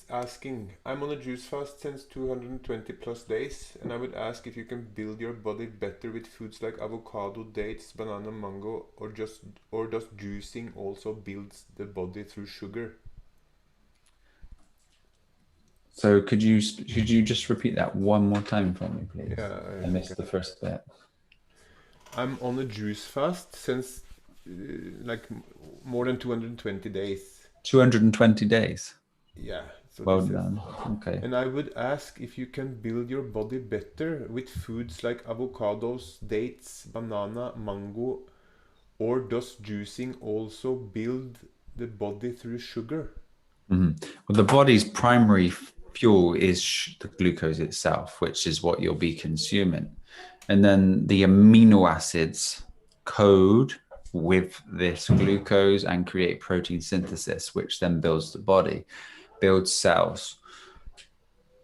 asking, I'm on a juice fast since 220 plus days, and I would ask if you can build your body better with foods like avocado, dates, banana, mango, or does juicing also builds the body through sugar? So could you just repeat that one more time for me, please? Yeah, I missed the first bit. I'm on a juice fast since like more than 220 days. 220 days. Yeah, so Well this is. done. Okay. And I would ask if you can build your body better with foods like avocados, dates, banana, mango, or does juicing also build the body through sugar? Well, the body's primary fuel is the glucose itself, which is what you'll be consuming. And then the amino acids code with this glucose and create protein synthesis, which then builds the body, builds cells.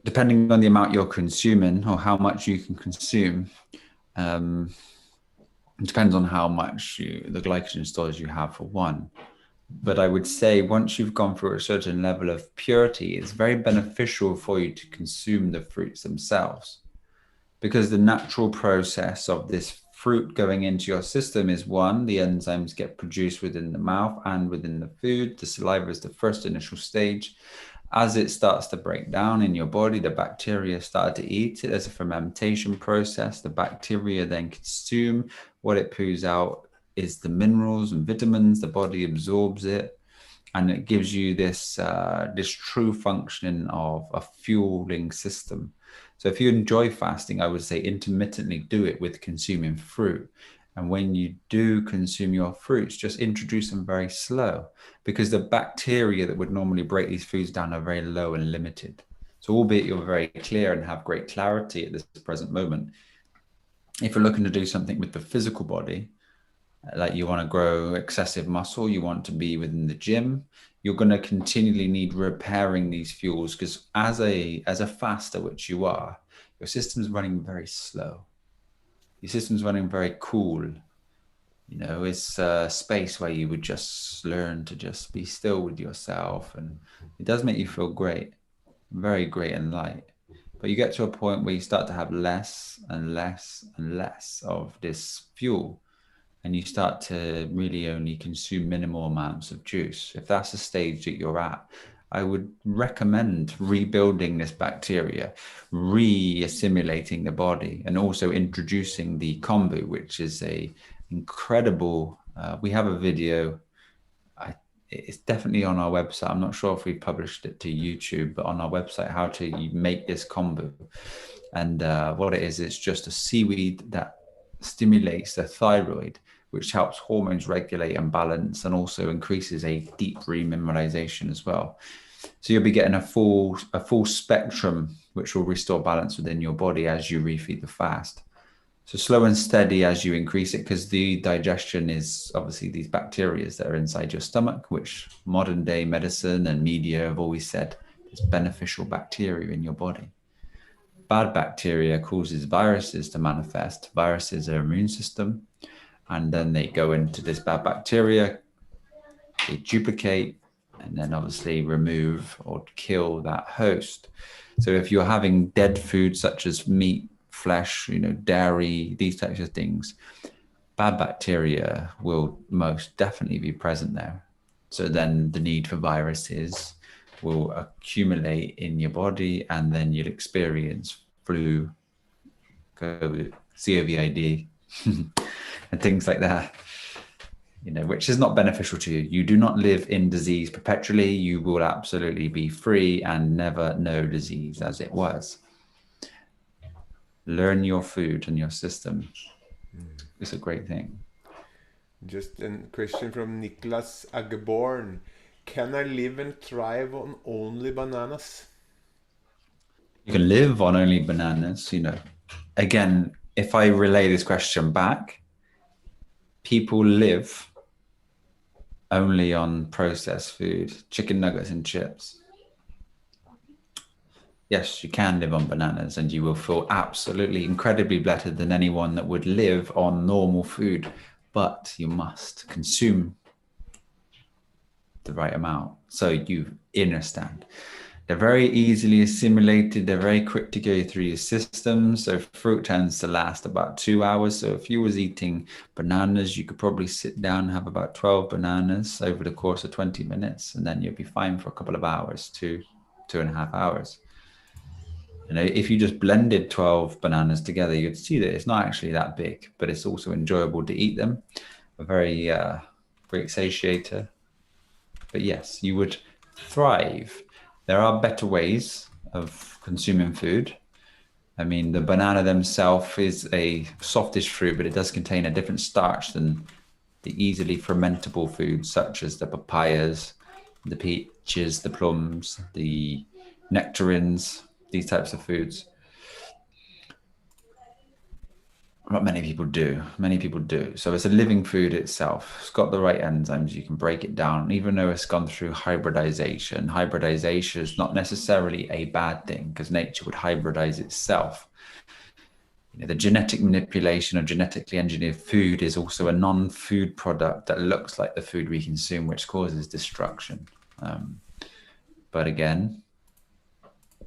Depending on the amount you're consuming or how much you can consume, it depends on how much the glycogen stores you have for one. But I would say once you've gone through a certain level of purity, it's very beneficial for you to consume the fruits themselves, because the natural process of this fruit going into your system is, one, the enzymes get produced within the mouth and within the food. The saliva is the first initial stage. As it starts to break down in your body, the bacteria start to eat it. There's a fermentation process. The bacteria then consume what it poos out is the minerals and vitamins. The body absorbs it, and it gives you this true functioning of a fueling system. So if you enjoy fasting, I would say intermittently do it with consuming fruit. And when you do consume your fruits, just introduce them very slow, because the bacteria that would normally break these foods down are very low and limited. So albeit you're very clear and have great clarity at this present moment, if you're looking to do something with the physical body, like you want to grow excessive muscle, you want to be within the gym, you're going to continually need repairing these fuels, because as a faster, which you are, your system's running very slow. Your system's running very cool. You know, it's a space where you would just learn to just be still with yourself, and it does make you feel great, very great and light. But you get to a point where you start to have less and less and less of this fuel, and you start to really only consume minimal amounts of juice. If that's the stage that you're at, I would recommend rebuilding this bacteria, re-assimilating the body, and also introducing the kombu, which is a incredible, we have a video, it's definitely on our website. I'm not sure if we published it to YouTube, but on our website, how to make this kombu. And what it is, it's just a seaweed that stimulates the thyroid, which helps hormones regulate and balance, and also increases a deep remineralization as well. So you'll be getting a full spectrum, which will restore balance within your body as you refeed the fast. So slow and steady as you increase it, because the digestion is obviously these bacteria that are inside your stomach, which modern day medicine and media have always said is beneficial bacteria in your body. Bad bacteria causes viruses to manifest. Viruses are immune system, and then they go into this bad bacteria, they duplicate, and then obviously remove or kill that host. So if you're having dead food such as meat, flesh, dairy, these types of things, bad bacteria will most definitely be present there. So then the need for viruses will accumulate in your body, and then you'll experience flu, COVID, COVID, and things like that, which is not beneficial to you. You do not live in disease perpetually. You will absolutely be free and never know disease as it was. Learn your food and your system. It's a great thing. Just a question from Nicholas Agborn. Can I live and thrive on only bananas? You can live on only bananas, Again, if I relay this question back, people live only on processed food, chicken nuggets and chips. Yes, you can live on bananas, and you will feel absolutely incredibly better than anyone that would live on normal food, but you must consume the right amount so you understand. They're very easily assimilated. They're very quick to go through your system. So fruit tends to last about 2 hours. So if you was eating bananas, you could probably sit down and have about 12 bananas over the course of 20 minutes, and then you'll be fine for a couple of hours, 2.5 hours. If you just blended 12 bananas together, you'd see that it's not actually that big, but it's also enjoyable to eat them. A very great satiator. But yes, you would thrive. There are better ways of consuming food. I mean, the banana themselves is a softish fruit, but it does contain a different starch than the easily fermentable foods such as the papayas, the peaches, the plums, the nectarines, these types of foods. Not many people do. Many people do. So it's a living food itself. It's got the right enzymes. You can break it down, even though it's gone through hybridization. Hybridization is not necessarily a bad thing, because nature would hybridize itself. The genetic manipulation of genetically engineered food is also a non-food product that looks like the food we consume, which causes destruction. But again,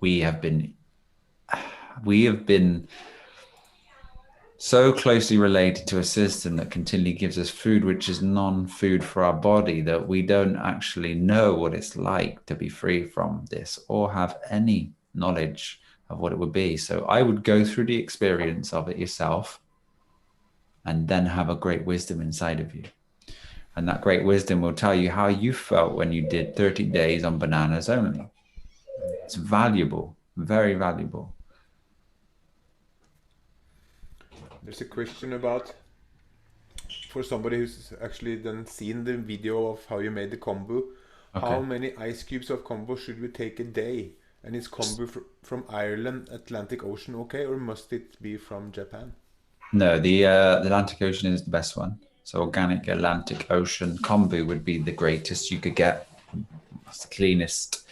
we have been so closely related to a system that continually gives us food which is non-food for our body, that we don't actually know what it's like to be free from this or have any knowledge of what it would be. So I would go through the experience of it yourself, and then have a great wisdom inside of you. And that great wisdom will tell you how you felt when you did 30 days on bananas only. It's valuable, very valuable. There's a question about, for somebody who's actually then seen the video of how you made the kombu, Okay. How many ice cubes of kombu should we take a day? And is kombu from Ireland, Atlantic Ocean okay, or must it be from Japan? No, the Atlantic Ocean is the best one. So organic Atlantic Ocean kombu would be the greatest you could get. It's the cleanest.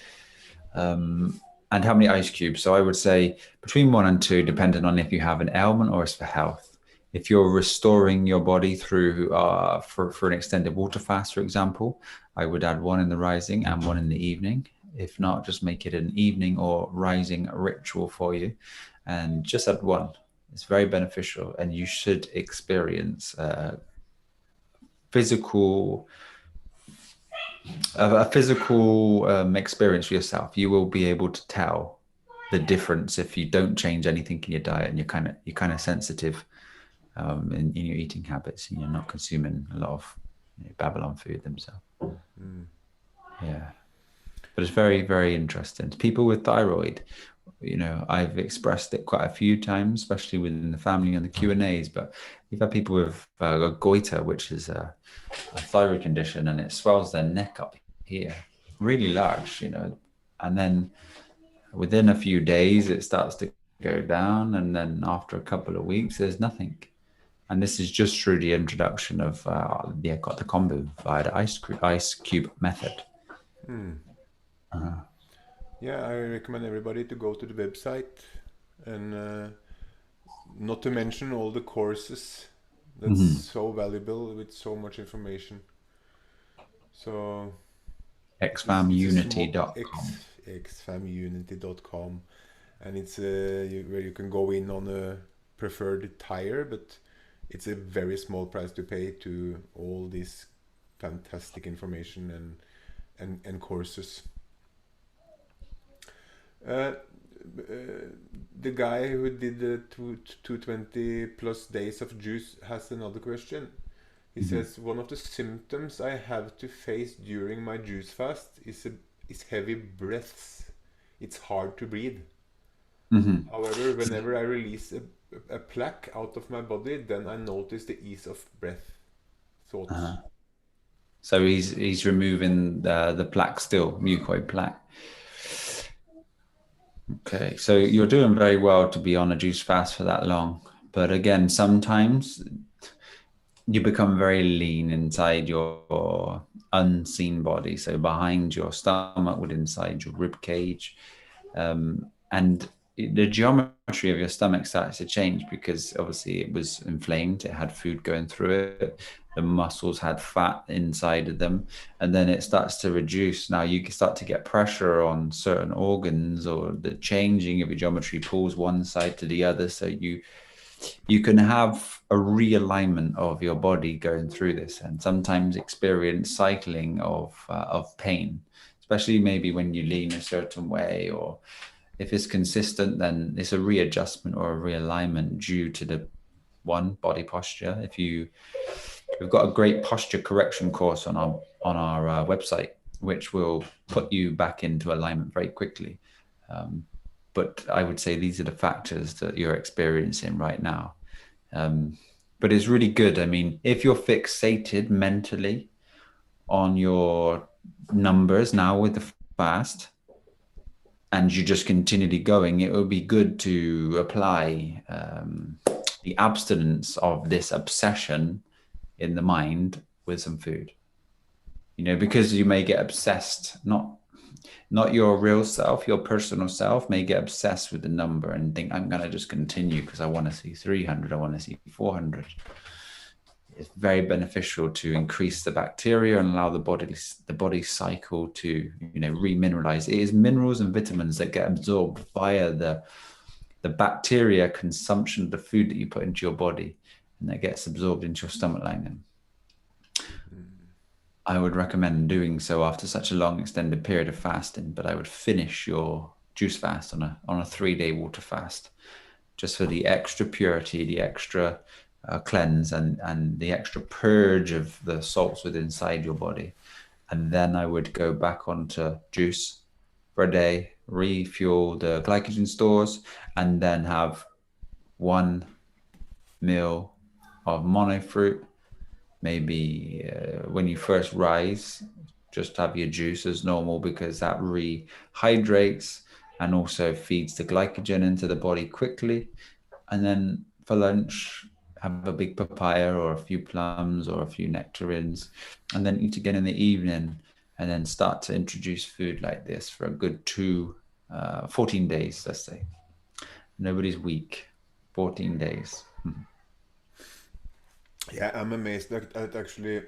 And how many ice cubes? So I would say between 1 and 2, depending on if you have an ailment or it's for health. If you're restoring your body through for an extended water fast, for example, I would add 1 in the rising and 1 in the evening. If not, just make it an evening or rising ritual for you, and just add 1. It's very beneficial, and you should experience physical a physical experience for yourself. You will be able to tell the difference if you don't change anything in your diet and you're kind of sensitive in your eating habits and you're not consuming a lot of Babylon food themselves. Yeah, but it's very, very interesting. People with thyroid, I've expressed it quite a few times, especially within the family on the Q&As, but we've had people with goiter, which is a thyroid condition, and it swells their neck up here, really large, and then within a few days it starts to go down, and then after a couple of weeks there's nothing. And this is just through the introduction of the kombu via the ice cube method. Yeah, I recommend everybody to go to the website, and not to mention all the courses. That's so valuable with so much information. So xfamunity.com. xfamunity.com, and it's where you can go in on a preferred tier, but it's a very small price to pay to all this fantastic information and courses. The guy who did the 220 plus days of juice has another question. He says, one of the symptoms I have to face during my juice fast is heavy breaths. It's hard to breathe. However, whenever I release a plaque out of my body, then I notice the ease of breath. Thoughts? So he's removing the plaque still, mucoid plaque. Okay, so you're doing very well to be on a juice fast for that long. But again, sometimes you become very lean inside your unseen body, so behind your stomach, with inside your rib cage, and the geometry of your stomach starts to change because obviously it was inflamed, it had food going through it, the muscles had fat inside of them, and then it starts to reduce. Now you can start to get pressure on certain organs, or the changing of your geometry pulls one side to the other, so you can have a realignment of your body going through this, and sometimes experience cycling of pain, especially maybe when you lean a certain way, or if it's consistent, then it's a readjustment or a realignment due to the body posture. We've got a great posture correction course on our website, which will put you back into alignment very quickly. But I would say these are the factors that you're experiencing right now. But it's really good. I mean, if you're fixated mentally on your numbers now with the fast, and you just continually going, it would be good to apply the abstinence of this obsession in the mind with some food. Because you may get obsessed, not your real self, your personal self may get obsessed with the number and think, I'm going to just continue because I want to see 300, I want to see 400. It's very beneficial to increase the bacteria and allow the body cycle to remineralize. It is minerals and vitamins that get absorbed via the bacteria consumption of the food that you put into your body, and that gets absorbed into your stomach lining. I would recommend doing so after such a long extended period of fasting, but I would finish your juice fast on a 3-day water fast, just for the extra purity, the extra cleanse, and the extra purge of the salts within inside your body. And then I would go back onto juice for a day, refuel the glycogen stores, and then have 1 meal of monofruit. Maybe when you first rise, just have your juice as normal, because that rehydrates and also feeds the glycogen into the body quickly. And then for lunch, have a big papaya or a few plums or a few nectarines, and then eat again in the evening, and then start to introduce food like this for a good 14 days, let's say. Nobody's weak. 14 days. Yeah, I'm amazed that actually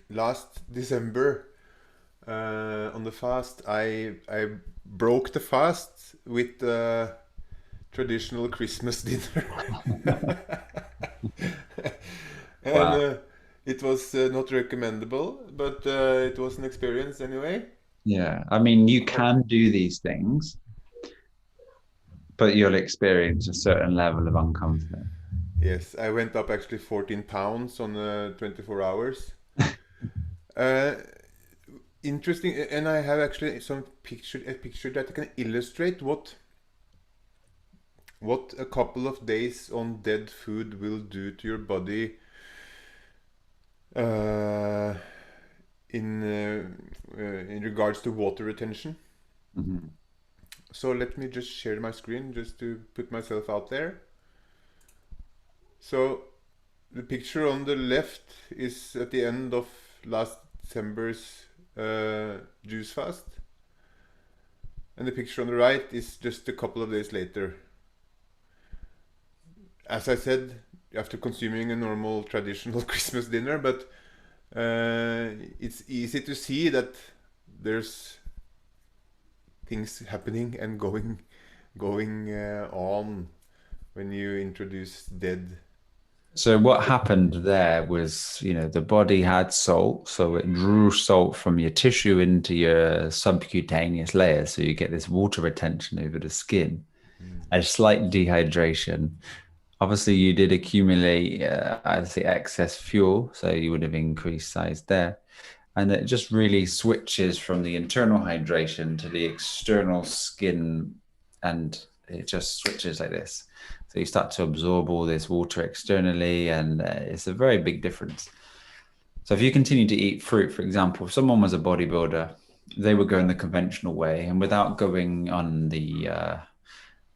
last December on the fast, I broke the fast with the traditional Christmas dinner. And Wow. It was not recommendable, but it was an experience anyway. Yeah, I mean, you Oh, can do these things, but you'll experience a certain level of uncomfort. yes, I went up actually 14 pounds on 24 hours. Uh, Interesting, and I have actually a picture that can illustrate what a couple of days on dead food will do to your body uh, in regards to water retention. Mhm. So let me just share my screen just to put myself out there. So the picture on the left is at the end of last December's juice fast, and the picture on the right is just a couple of days later. As I said, after consuming a normal traditional Christmas dinner, but it's easy to see that there's things happening and going on when you introduce dead. So what happened there was, the body had salt, so it drew salt from your tissue into your subcutaneous layer, so you get this water retention over the skin, a slight dehydration. Obviously, you did accumulate, I'd say, excess fuel, so you would have increased size there. And it just really switches from the internal hydration to the external skin, and it just switches like this. So you start to absorb all this water externally, and it's a very big difference. So if you continue to eat fruit, for example, if someone was a bodybuilder, they would go in the conventional way, and without going on the,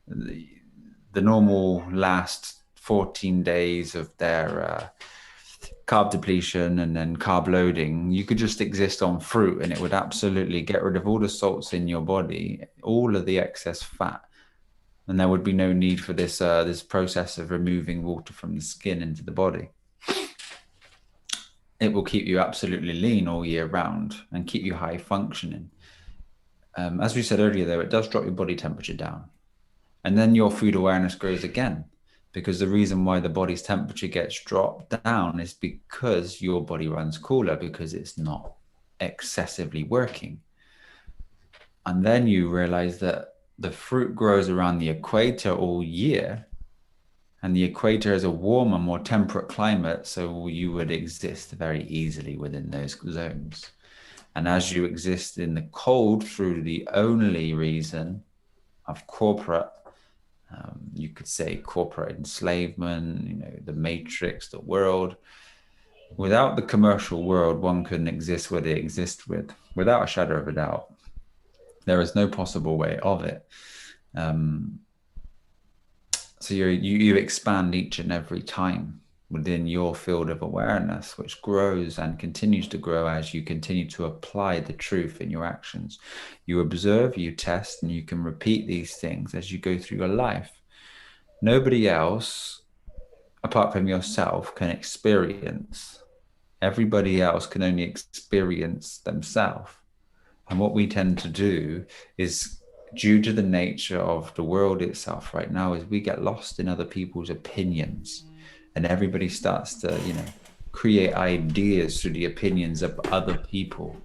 the normal last 14 days of their carb depletion and then carb loading, you could just exist on fruit and it would absolutely get rid of all the salts in your body, all of the excess fat, and there would be no need for this process of removing water from the skin into the body. It will keep you absolutely lean all year round and keep you high functioning. As we said earlier, though, it does drop your body temperature down. And then your food awareness grows again, because the reason why the body's temperature gets dropped down is because your body runs cooler, because it's not excessively working. And then you realize that the fruit grows around the equator all year, and the equator is a warmer, more temperate climate, so you would exist very easily within those zones. And as you exist in the cold through the only reason of corporate, you could say corporate enslavement, the matrix, the world. Without the commercial world, one couldn't exist where they exist without a shadow of a doubt. There is no possible way of it. So you expand each and every time within your field of awareness, which grows and continues to grow as you continue to apply the truth in your actions. You observe, you test, and you can repeat these things as you go through your life. Nobody else, apart from yourself, can experience. Everybody else can only experience themselves. And what we tend to do is, due to the nature of the world itself right now, is we get lost in other people's opinions, and everybody starts to, create ideas through the opinions of other people.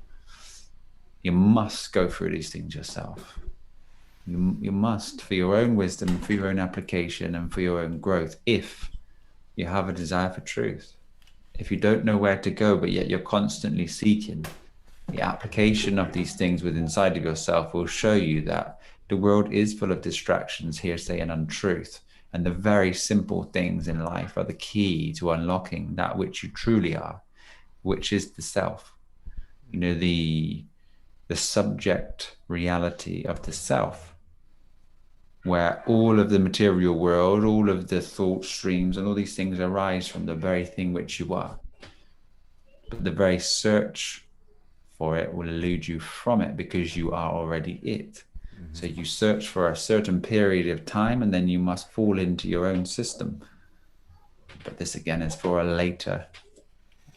You must go through these things yourself. You must, for your own wisdom, for your own application, and for your own growth, if you have a desire for truth. If you don't know where to go, but yet you're constantly seeking, the application of these things within inside of yourself will show you that the world is full of distractions, hearsay, and untruth. And the very simple things in life are the key to unlocking that which you truly are, which is the self. The subject reality of the self, where all of the material world, all of the thought streams, and all these things arise from the very thing which you are. But the very search for it will elude you from it, because you are already it. Mm-hmm. So you search for a certain period of time, and then you must fall into your own system. But this again is for a later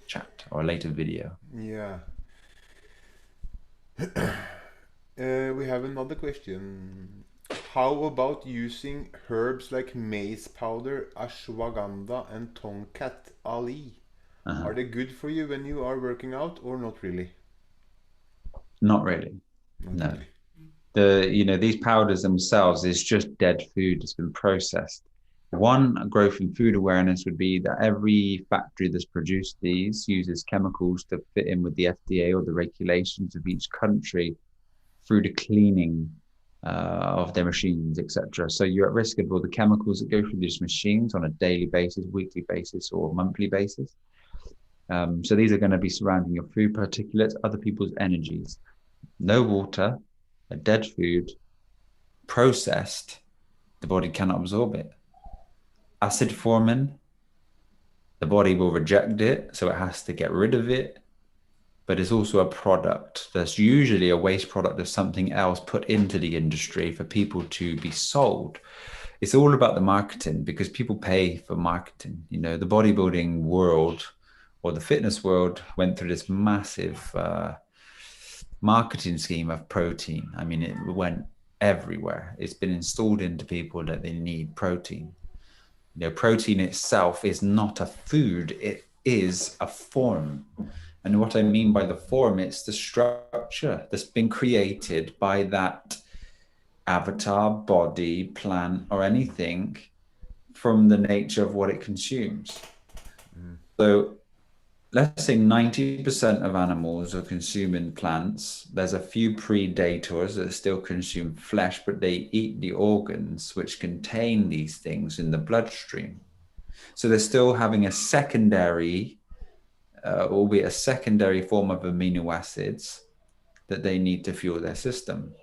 chat or a later video. Yeah. We have another question. How about using herbs like mace powder, ashwagandha, and tonkat ali? Are they good for you when you are working out or not really? Not really. Not No. really. These powders themselves is just dead food that's been processed. One growth in food awareness would be that every factory that's produced these uses chemicals to fit in with the FDA or the regulations of each country through the cleaning of their machines, etc. So you're at risk of all the chemicals that go through these machines on a daily basis, weekly basis, or monthly basis. So these are going to be surrounding your food particulates, other people's energies. No water, a dead food, processed, the body cannot absorb it. Acid forming, the body will reject it, so it has to get rid of it. But it's also a product that's usually a waste product of something else put into the industry for people to be sold. It's all about the marketing because people pay for marketing. The bodybuilding world or the fitness world went through this massive marketing scheme of protein. I mean, it went everywhere. It's been installed into people that they need protein. Protein itself is not a food, it is a form. And what I mean by the form, it's the structure that's been created by that avatar, body, plant, or anything from the nature of what it consumes. So let's say 90% of animals are consuming plants. There's a few predators that still consume flesh, but they eat the organs which contain these things in the bloodstream. So they're still having a secondary, albeit a secondary form of amino acids that they need to fuel their system.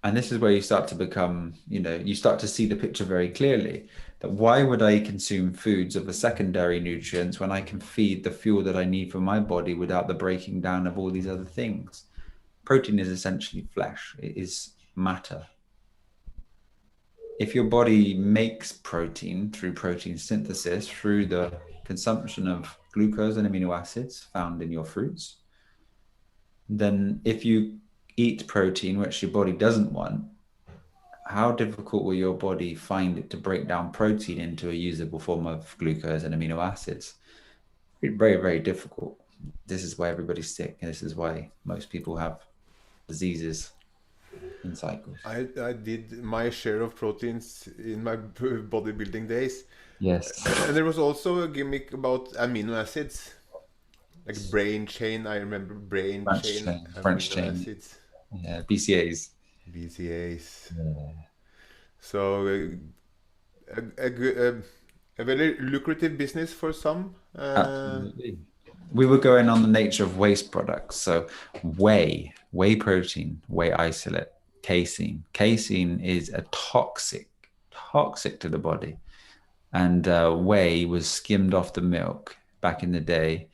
And this is where you start to become, you start to see the picture very clearly. That why would I consume foods of the secondary nutrients when I can feed the fuel that I need for my body without the breaking down of all these other things? Protein is essentially flesh. It is matter. If your body makes protein through protein synthesis, through the consumption of glucose and amino acids found in your fruits, then if you eat protein, which your body doesn't want, how difficult will your body find it to break down protein into a usable form of glucose and amino acids? Very, very difficult. This is why everybody's sick, and this is why most people have diseases in cycles. I did my share of proteins in my bodybuilding days. Yes. And there was also a gimmick about amino acids. Like brain chain, I remember brain chain French amino chain. acids. Yeah, BCAs. BCAs. Yeah. So a very lucrative business for some. Absolutely. We were going on the nature of waste products. So whey protein, whey isolate, casein. Casein is a toxic to the body. And whey was skimmed off the milk back in the day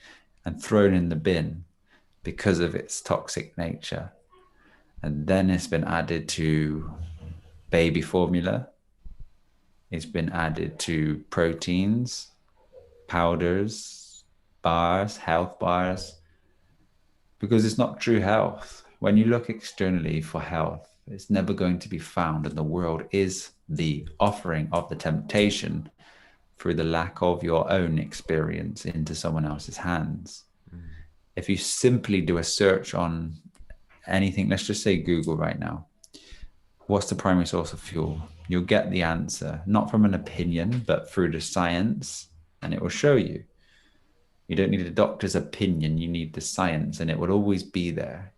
and thrown in the bin because of its toxic nature. And then it's been added to baby formula. It's been added to proteins, powders, bars, health bars, because it's not true health. When you look externally for health, it's never going to be found. And the world is the offering of the temptation through the lack of your own experience into someone else's hands. If you simply do a search on anything, let's just say Google right now, what's the primary source of fuel? You'll get the answer, not from an opinion, but through the science, and it will show you. You don't need a doctor's opinion, you need the science, and it will always be there.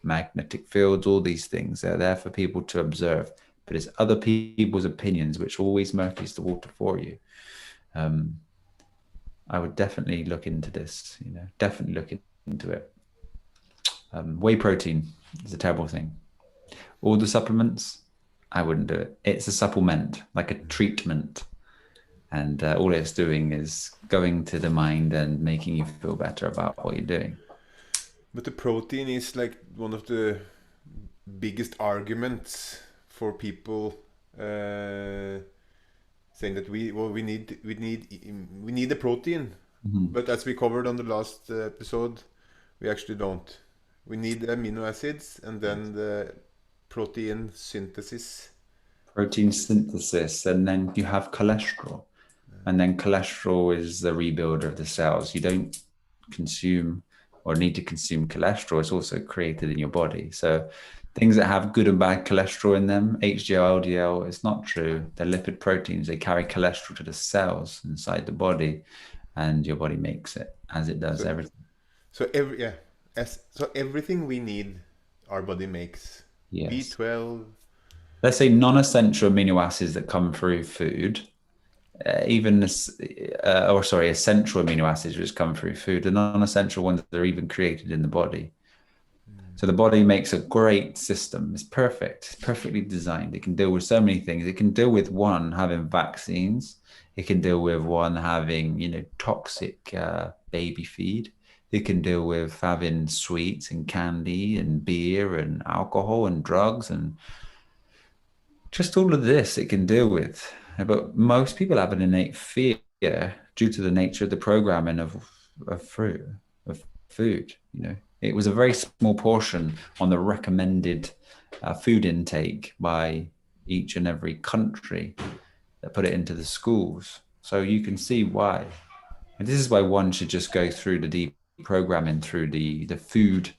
Magnetic fields, all these things, they're there for people to observe, but it's other people's opinions which always murkies the water for you. I would definitely look into this, definitely look into it. Whey protein is a terrible thing. All the supplements, I wouldn't do it. It's a supplement, like a treatment. And all it's doing is going to the mind and making you feel better about what you're doing. But the protein is like one of the biggest arguments for people saying that we need the protein. But as we covered on the last episode, we actually don't. We need the amino acids and then the protein synthesis. Protein synthesis, and then you have cholesterol. And then cholesterol is the rebuilder of the cells. You don't consume or need to consume cholesterol. It's also created in your body. So things that have good and bad cholesterol in them, HDL, LDL, it's not true. They're lipid proteins. They carry cholesterol to the cells inside the body, and your body makes it as it does So everything. so everything we need, our body makes. Yes. B12. Let's say non-essential amino acids that come through food, essential amino acids which come through food, the non-essential ones that are even created in the body. So the body makes a great system. It's perfect. It's perfectly designed. It can deal with so many things. It can deal with one having vaccines. It can deal with one having, toxic baby feed. It can deal with having sweets and candy and beer and alcohol and drugs and just all of this it can deal with. But most people have an innate fear due to the nature of the programming of fruit, of food. It was a very small portion on the recommended food intake by each and every country that put it into the schools. So you can see why. And this is why one should just go through the deprogramming through the food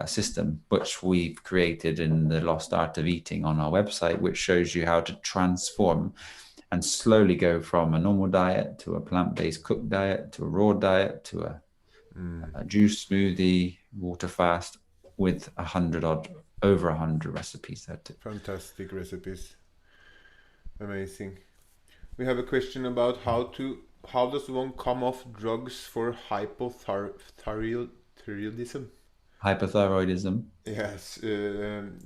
system, which we've created in the Lost Art of Eating on our website, which shows you how to transform and slowly go from a normal diet to a plant-based cooked diet to a raw diet to a juice smoothie, water fast with over 100 recipes. Fantastic recipes. Amazing. We have a question about how does one come off drugs for hypothyroidism? Hypothyroidism. Yes.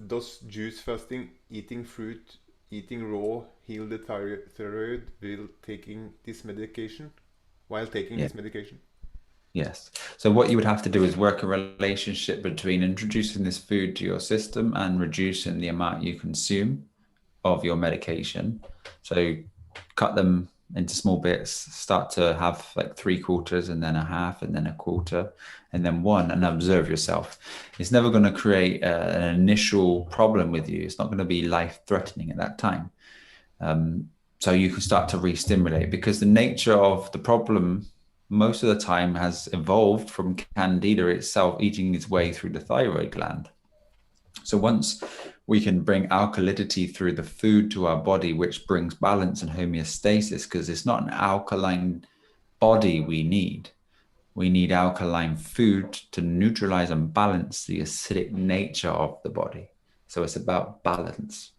Does juice fasting, eating fruit, eating raw heal the thyroid while taking this medication? While taking Yeah. this medication? Yes. So what you would have to do is work a relationship between introducing this food to your system and reducing the amount you consume of your medication. So cut them into small bits, start to have like 3/4 and then a half and then a quarter and then one, and observe yourself. It's never going to create an initial problem with you. It's not going to be life-threatening at that time. So you can start to re-stimulate, because the nature of the problem most of the time has evolved from candida itself eating its way through the thyroid gland. So once we can bring alkalinity through the food to our body, which brings balance and homeostasis, because it's not an alkaline body we need. We need alkaline food to neutralize and balance the acidic nature of the body. So it's about balance.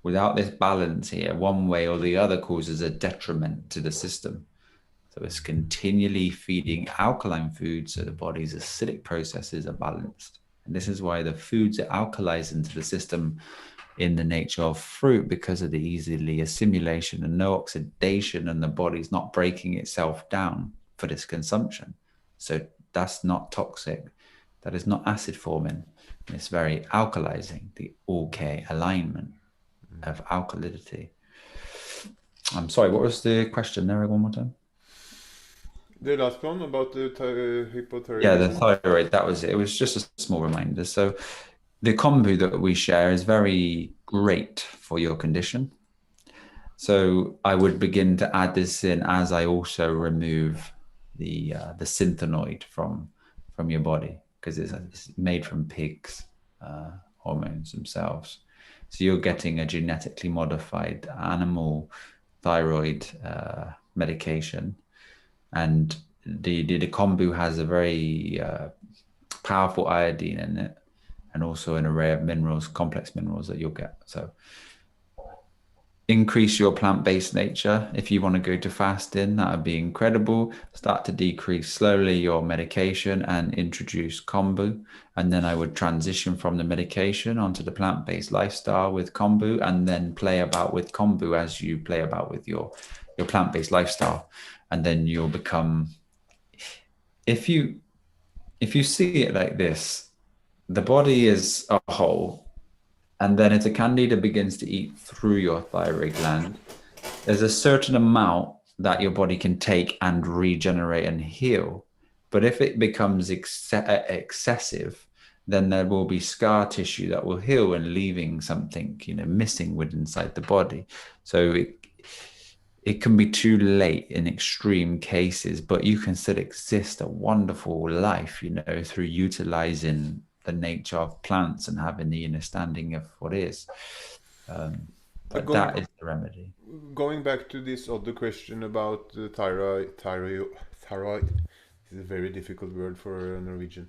Without this balance here, one way or the other causes a detriment to the system. So it's continually feeding alkaline food so the body's acidic processes are balanced. And this is why the foods are alkalized into the system in the nature of fruit, because of the easily assimilation and no oxidation, and the body's not breaking itself down for this consumption. So that's not toxic. That is not acid forming. It's very alkalizing, the OK alignment of alkalinity. I'm sorry, what was the question there one more time? The last one about the hypothyroidism. Yeah, the thyroid, that was it. It was just a small reminder. So the kombu that we share is very great for your condition. So I would begin to add this in as I also remove the synthenoid from your body, because it's made from pigs' hormones themselves. So you're getting a genetically modified animal thyroid medication, and the kombu has a very powerful iodine in it, and also an array of minerals, complex minerals that you'll get. So increase your plant-based nature. If you want to go to fasting, that would be incredible. Start to decrease slowly your medication and introduce kombu. And then I would transition from the medication onto the plant-based lifestyle with kombu, and then play about with kombu as you play about with your plant-based lifestyle. And then you'll become, if you see it like this, the body is a whole. And then if the candida begins to eat through your thyroid gland, there's a certain amount that your body can take and regenerate and heal. But if it becomes excessive, then there will be scar tissue that will heal and leaving something, missing within inside the body. So it can be too late in extreme cases, but you can still exist a wonderful life, you know, through utilizing the nature of plants and having the understanding of what is. But But that is the remedy. going back to this other question about the thyroid is a very difficult word for a Norwegian.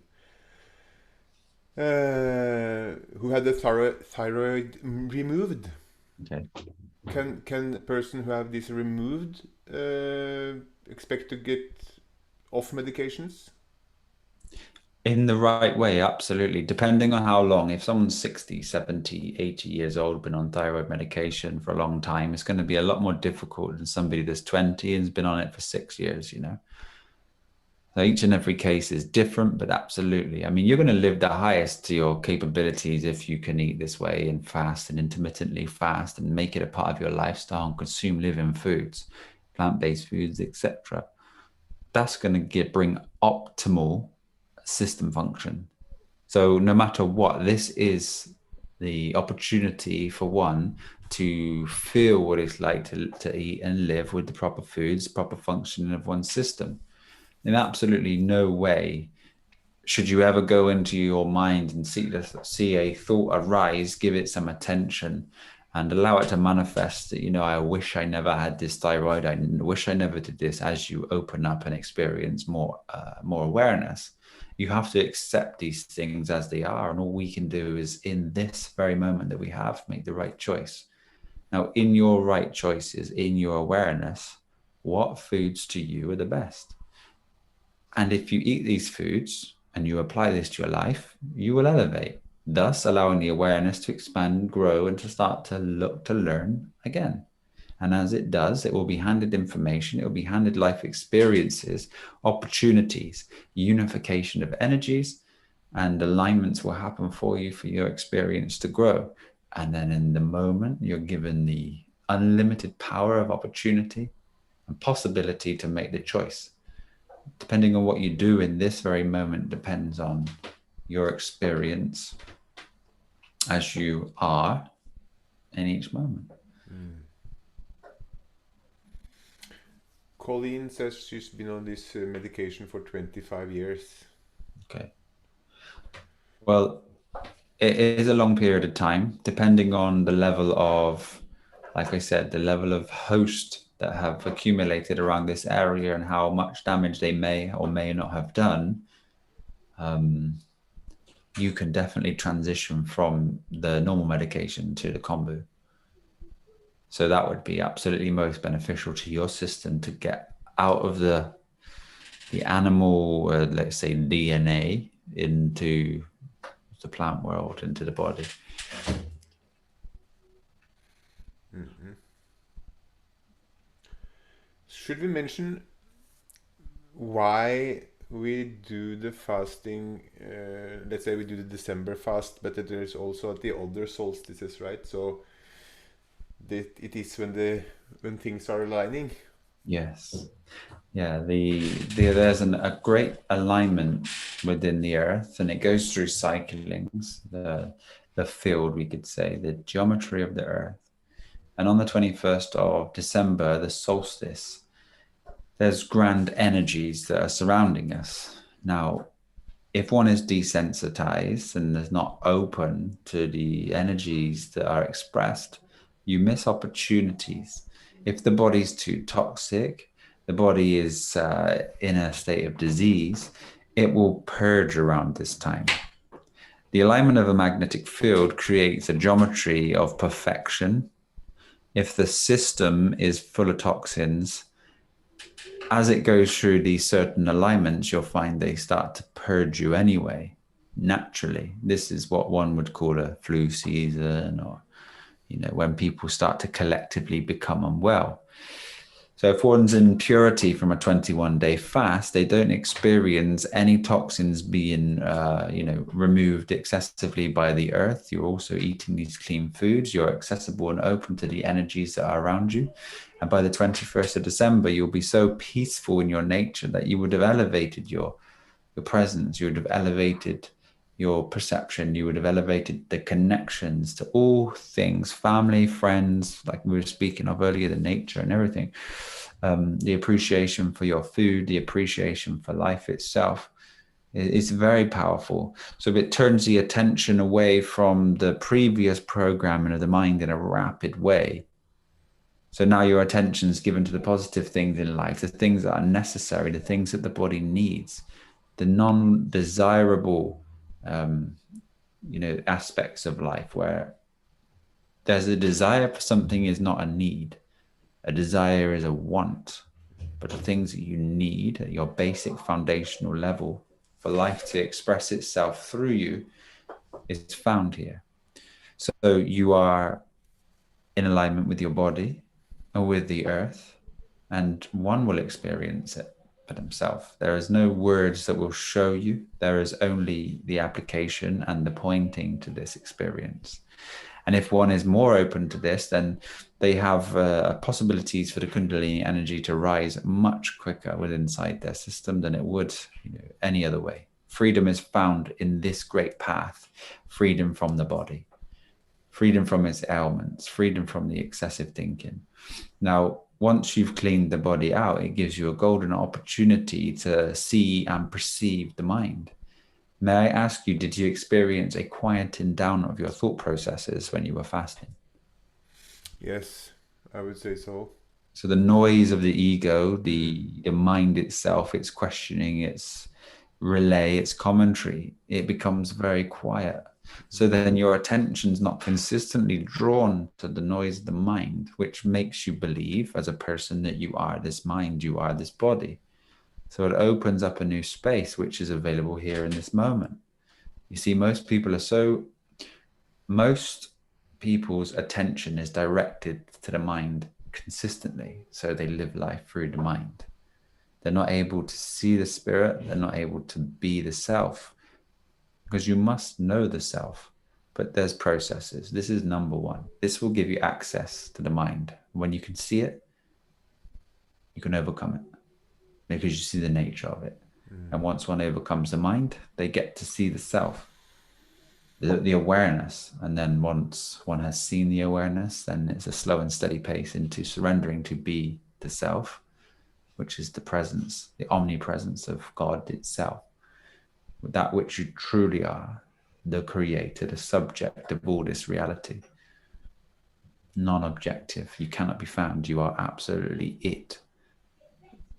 Who had the thyroid removed? Okay. Can a person who have this removed expect to get off medications? In the right way, absolutely. Depending on how long, if someone's 60, 70, 80 years old, been on thyroid medication for a long time, it's going to be a lot more difficult than somebody that's 20 and has been on it for 6 years, you know. So each and every case is different, but absolutely. I mean, you're going to live the highest to your capabilities if you can eat this way and fast and intermittently fast and make it a part of your lifestyle and consume living foods, plant-based foods, etc. That's going to bring optimal system function. So no matter what, this is the opportunity for one to feel what it's like to eat and live with the proper foods, proper functioning of one's system. In absolutely no way should you ever go into your mind and see a thought arise, give it some attention and allow it to manifest that, you know, I wish I never had this thyroid. I wish I never did this. As you open up and experience more awareness, you have to accept these things as they are. And all we can do is in this very moment that we have, make the right choice. Now, in your right choices, in your awareness, what foods to you are the best? And if you eat these foods and you apply this to your life, you will elevate, thus allowing the awareness to expand, grow, and to start to look to learn again. And as it does, it will be handed information, it will be handed life experiences, opportunities, unification of energies, and alignments will happen for you for your experience to grow. And then in the moment, you're given the unlimited power of opportunity and possibility to make the choice. Depending on what you do in this very moment depends on your experience as you are in each moment. Colleen says she's been on this medication for 25 years. Okay. Well, it is a long period of time, depending on the level of, like I said, the level of host that have accumulated around this area and how much damage they may or may not have done. You can definitely transition from the normal medication to the kombu. So that would be absolutely most beneficial to your system to get out of the animal, let's say DNA, into the plant world, into the body. Mm-hmm. Should we mention why we do the fasting? Let's say we do the December fast, but there is also the other solstices, right? So it is when things are aligning. Yes. Yeah, there's a great alignment within the earth, and it goes through cyclings, the field, we could say, the geometry of the earth. And on the 21st of December, the solstice, there's grand energies that are surrounding us. Now, if one is desensitized and is not open to the energies that are expressed, you miss opportunities. If the body's too toxic, the body is in a state of disease, it will purge around this time. The alignment of a magnetic field creates a geometry of perfection. If the system is full of toxins, as it goes through these certain alignments, you'll find they start to purge you anyway, naturally. This is what one would call a flu season, or, you know, when people start to collectively become unwell. So if one's in purity from a 21-day fast, they don't experience any toxins being, removed excessively by the earth. You're also eating these clean foods. You're accessible and open to the energies that are around you. And by the 21st of December, you'll be so peaceful in your nature that you would have elevated your presence. You would have elevated your perception. You would have elevated the connections to all things, family, friends, like we were speaking of earlier, the nature and everything. The appreciation for your food, the appreciation for life itself. It's very powerful. So it turns the attention away from the previous programming of the mind in a rapid way. So now your attention is given to the positive things in life, the things that are necessary, the things that the body needs, the non-desirable, aspects of life where there's a desire for something is not a need. A desire is a want. But the things that you need at your basic foundational level for life to express itself through you is found here. So you are in alignment with your body or with the earth, and one will experience it for themselves. There is no words that will show you. There is only the application and the pointing to this experience. And if one is more open to this, then they have possibilities for the Kundalini energy to rise much quicker within inside their system than it would any other way. Freedom is found in this great path, freedom from the body, freedom from its ailments, freedom from the excessive thinking. Now, once you've cleaned the body out, it gives you a golden opportunity to see and perceive the mind. May I ask you, did you experience a quieting down of your thought processes when you were fasting? Yes, I would say so. So the noise of the ego, the mind itself, its questioning, its relay, its commentary, it becomes very quiet. So then your attention's not consistently drawn to the noise of the mind, which makes you believe as a person that you are this mind, you are this body. So it opens up a new space, which is available here in this moment. You see, most people's attention is directed to the mind consistently. So they live life through the mind. They're not able to see the spirit. They're not able to be the self, because you must know the self. But there's processes. This is number one. This will give you access to the mind. When you can see it, you can overcome it, because you see the nature of it. And once one overcomes the mind, they get to see the self, the awareness. And then once one has seen the awareness, then it's a slow and steady pace into surrendering to be the self, which is the presence, the omnipresence of God itself, that which you truly are, the creator, the subject of all this reality. Non-objective, you cannot be found. You are absolutely it.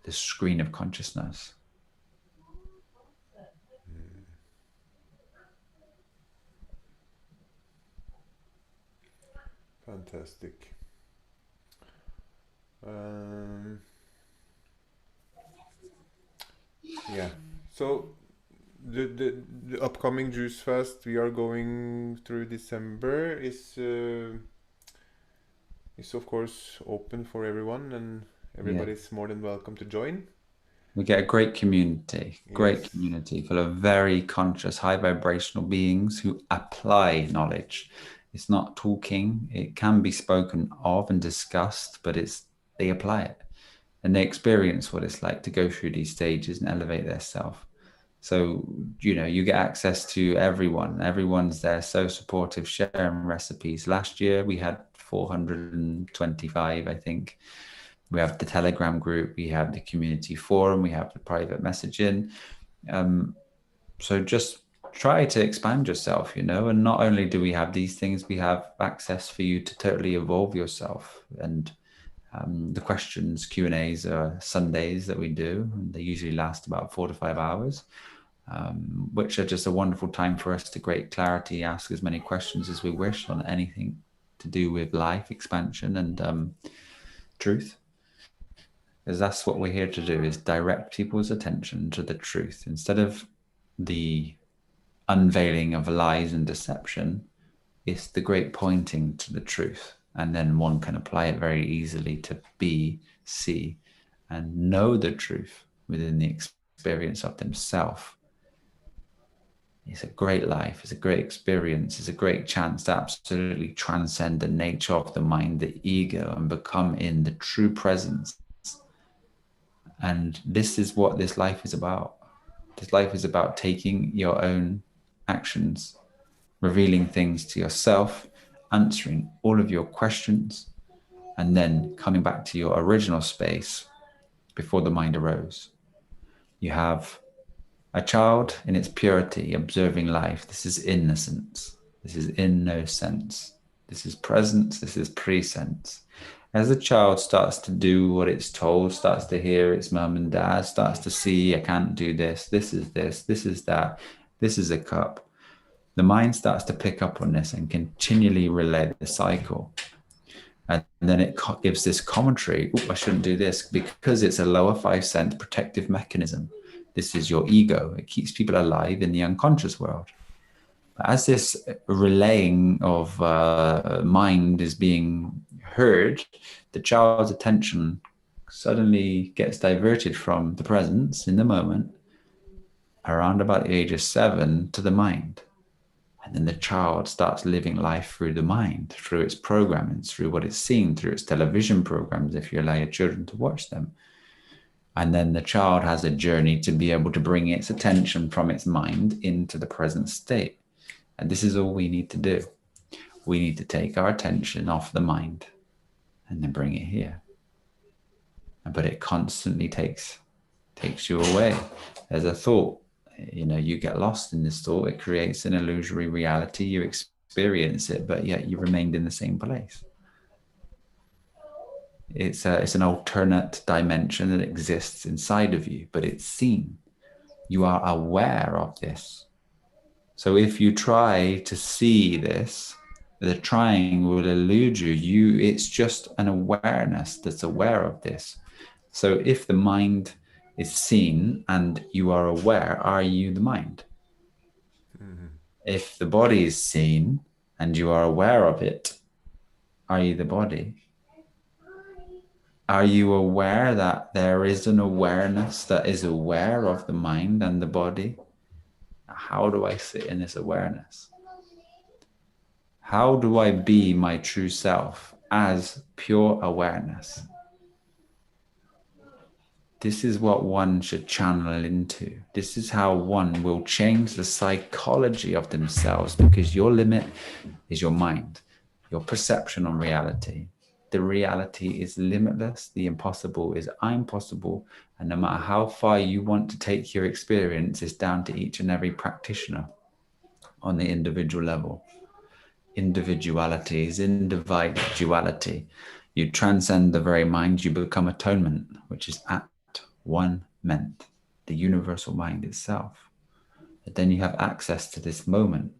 The screen of consciousness. Fantastic. Yeah. So the upcoming juice fast we are going through December is of course open for everyone, and everybody's more than welcome to join. We get a great community, Yes. full of very conscious, high vibrational beings who apply knowledge. It's not talking. It can be spoken of and discussed, but they apply it, and they experience what it's like to go through these stages and elevate their self. So, you get access to everyone. Everyone's there, so supportive, sharing recipes. Last year we had 425, I think. We have the Telegram group, we have the community forum, we have the private messaging. So just try to expand yourself, and not only do we have these things, we have access for you to totally evolve yourself. And the questions, Q&As are Sundays that we do, and they usually last about 4 to 5 hours, which are just a wonderful time for us to create clarity, ask as many questions as we wish on anything to do with life, expansion, and truth. Because that's what we're here to do, is direct people's attention to the truth. Instead of the unveiling of lies and deception, it's the great pointing to the truth. And then one can apply it very easily to be, see, and know the truth within the experience of themselves. It's a great life, it's a great experience, it's a great chance to absolutely transcend the nature of the mind, the ego, and become in the true presence. And this is what this life is about. This life is about taking your own actions, revealing things to yourself, answering all of your questions, and then coming back to your original space before the mind arose. You have a child in its purity, observing life. This is innocence. This is innocence. This is presence. This is presence. As the child starts to do what it's told, starts to hear its mum and dad, starts to see, I can't do this, this is that, this is a cup. The mind starts to pick up on this and continually relay the cycle. And then it gives this commentary, I shouldn't do this, because it's a lower 5 sense protective mechanism. This is your ego. It keeps people alive in the unconscious world. As this relaying of mind is being heard, the child's attention suddenly gets diverted from the presence in the moment, around about the age of 7, to the mind. And then the child starts living life through the mind, through its programming, through what it's seen, through its television programs, if you allow your children to watch them. And then the child has a journey to be able to bring its attention from its mind into the present state. And this is all we need to do. We need to take our attention off the mind and then bring it here. But it constantly takes you away. There's a thought, you get lost in this thought. It creates an illusory reality. You experience it, but yet you remained in the same place. It's an alternate dimension that exists inside of you, but it's seen. You are aware of this. So if you try to see this, the trying will elude you. It's just an awareness that's aware of this. So if the mind is seen and you are aware, are you the mind? Mm-hmm. If the body is seen and you are aware of it, are you the body? Are you aware that there is an awareness that is aware of the mind and the body? How do I sit in this awareness? How do I be my true self as pure awareness? This is what one should channel into. This is how one will change the psychology of themselves, because your limit is your mind, your perception on reality. The reality is limitless. The impossible is impossible. And no matter how far you want to take your experience, is down to each and every practitioner on the individual level. Individuality is individuality. You transcend the very mind, you become atonement, which is at one meant, the universal mind itself. But then you have access to this moment,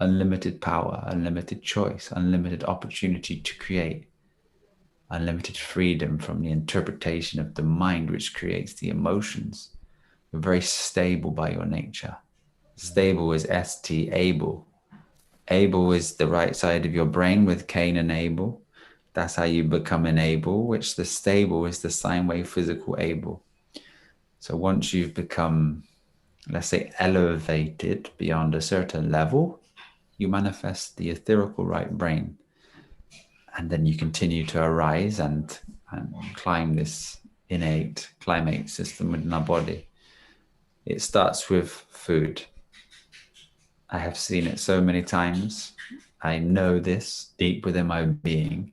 unlimited power, unlimited choice, unlimited opportunity to create, unlimited freedom from the interpretation of the mind, which creates the emotions. You're very stable by your nature. Stable is ST, able. Able is the right side of your brain with Cain and Abel. That's how you become an able, which the stable is the sine wave physical able. So once you've become, let's say, elevated beyond a certain level, you manifest the etherical right brain. And then you continue to arise and climb this innate climate system within our body. It starts with food. I have seen it so many times. I know this deep within my being.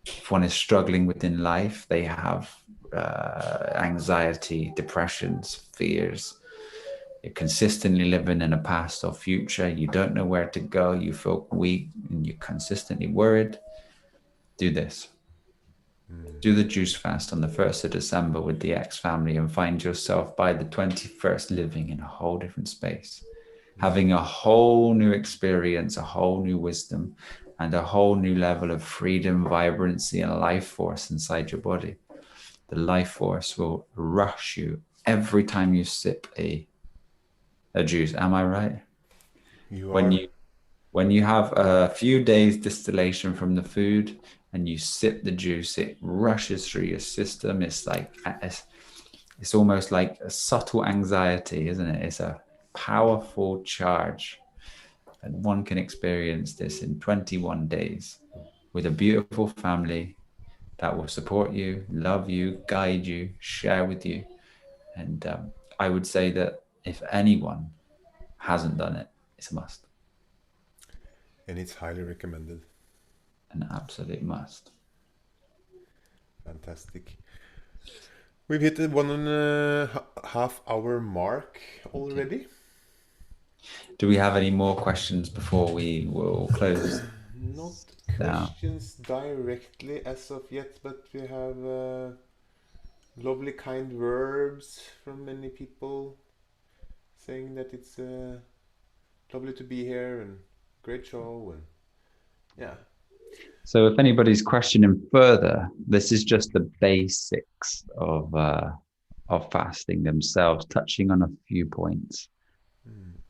If one is struggling within life, they have anxiety, depressions, fears. You're consistently living in a past or future. You don't know where to go. You feel weak and you're consistently worried. Do this. Do the juice fast on the 1st of December with the X family and find yourself by the 21st living in a whole different space, having a whole new experience, a whole new wisdom, and a whole new level of freedom, vibrancy, and life force inside your body. The life force will rush you every time you sip a juice. Am I right? You are. When you have a few days distillation from the food and you sip the juice, it rushes through your system. It's almost like a subtle anxiety, isn't it? It's a powerful charge. And one can experience this in 21 days with a beautiful family that will support you, love you, guide you, share with you. And I would say that if anyone hasn't done it, It's a must. And it's highly recommended. An absolute must. Fantastic. We've hit the 1.5 hour mark already. Do we have any more questions before we will close? Not down? questions directly as of yet, but we have lovely kind words from many people saying that it's lovely to be here and great show, and yeah. So if anybody's questioning further, this is just the basics of fasting themselves, touching on a few points.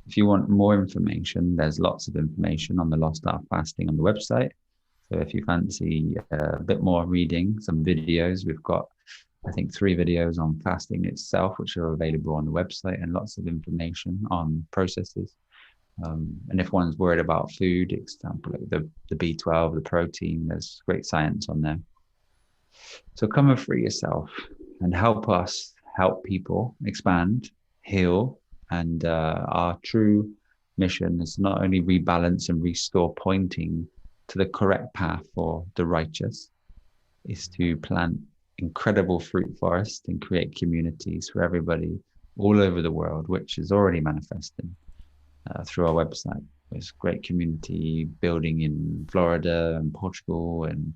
If you want more information, there's lots of information on the Lost Art Fasting on the website. So if you fancy a bit more reading, some videos, we've got, I think, 3 videos on fasting itself, which are available on the website, and lots of information on processes. And if one's worried about food, example, like the B12, the protein, there's great science on there. So come and free yourself and help us help people expand, heal. And our true mission is not only rebalance and restore, pointing to the correct path for the righteous, is to plant incredible fruit forests and create communities for everybody all over the world, which is already manifesting through our website. There's great community building in Florida and Portugal and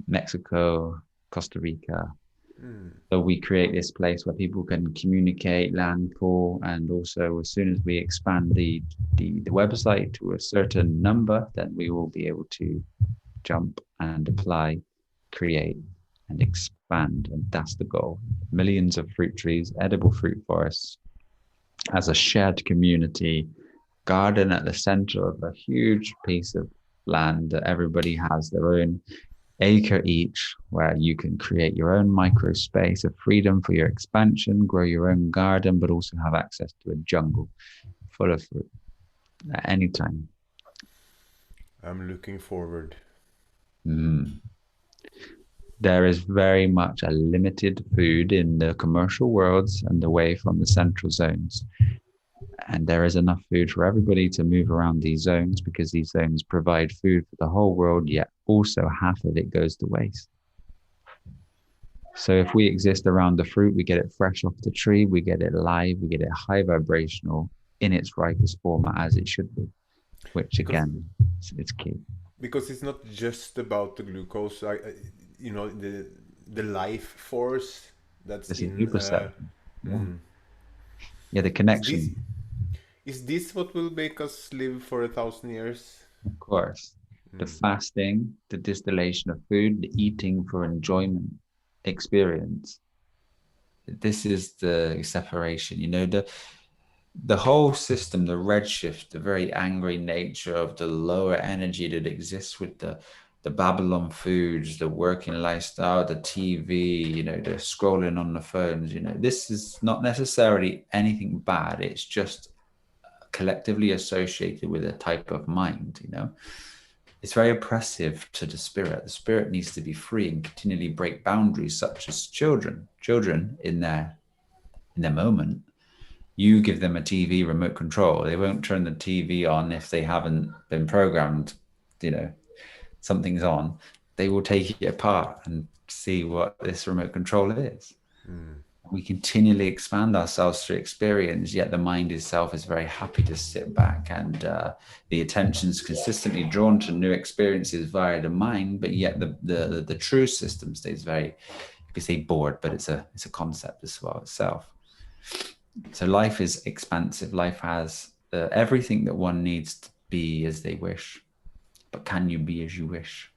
Mexico, Costa Rica. So we create this place where people can communicate, land for, and also as soon as we expand the website to a certain number, then we will be able to jump and apply, create, and expand. And that's the goal. Millions of fruit trees, edible fruit forests, as a shared community garden at the center of a huge piece of land that everybody has their own acre each, where you can create your own micro space of freedom for your expansion, grow your own garden, but also have access to a jungle full of fruit at any time. I'm looking forward. There is very much a limited food in the commercial worlds and away from the central zones. And there is enough food for everybody to move around these zones, because these zones provide food for the whole world, yet also half of it goes to waste. So if we exist around the fruit, we get it fresh off the tree, we get it live, we get it high vibrational in its ripest format as it should be, which again, it's key. Because it's not just about the glucose, the life force that's This in. The connection. Is this what will make us live for 1,000 years? Of course. The fasting, the distillation of food, the eating for enjoyment experience. This is the separation. The whole system, the redshift, the very angry nature of the lower energy that exists with the Babylon foods, the working lifestyle, the TV, the scrolling on the phones, this is not necessarily anything bad. It's just collectively associated with a type of mind, It's very oppressive to the spirit. The spirit needs to be free and continually break boundaries, such as children. Children in their moment, you give them a TV remote control. They won't turn the TV on if they haven't been programmed, something's on. They will take it apart and see what this remote control is. We continually expand ourselves through experience, yet the mind itself is very happy to sit back, and the attention is consistently drawn to new experiences via the mind, but yet the true system stays very, you could say bored, but it's a concept as well itself. So life is expansive. Life has everything that one needs to be as they wish. But can you be as you wish?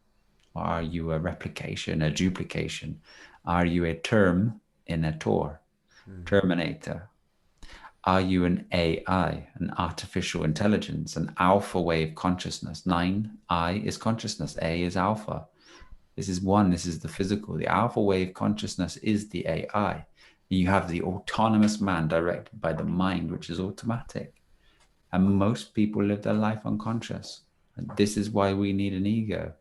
Or are you a replication, a duplication? Are you a term in a Tor, Terminator? Are you an AI, an artificial intelligence, an alpha wave consciousness? 9, I is consciousness, A is alpha. This is one, this is the physical. The alpha wave consciousness is the AI. You have the autonomous man directed by the mind, which is automatic. And most people live their life unconscious. And this is why we need an ego.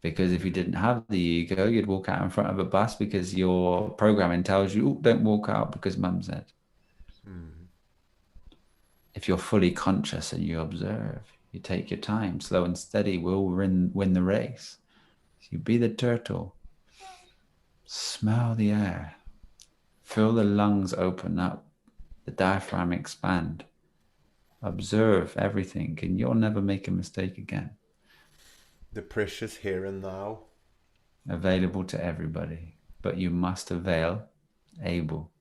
Because if you didn't have the ego, you'd walk out in front of a bus because your programming tells you, don't walk out because mum said. if you're fully conscious and you observe, you take your time, slow and steady will win the race. You be the turtle. Smell the air. Feel the lungs open up, the diaphragm expand. Observe everything, and you'll never make a mistake again. The precious here and now. Available to everybody, but you must avail able.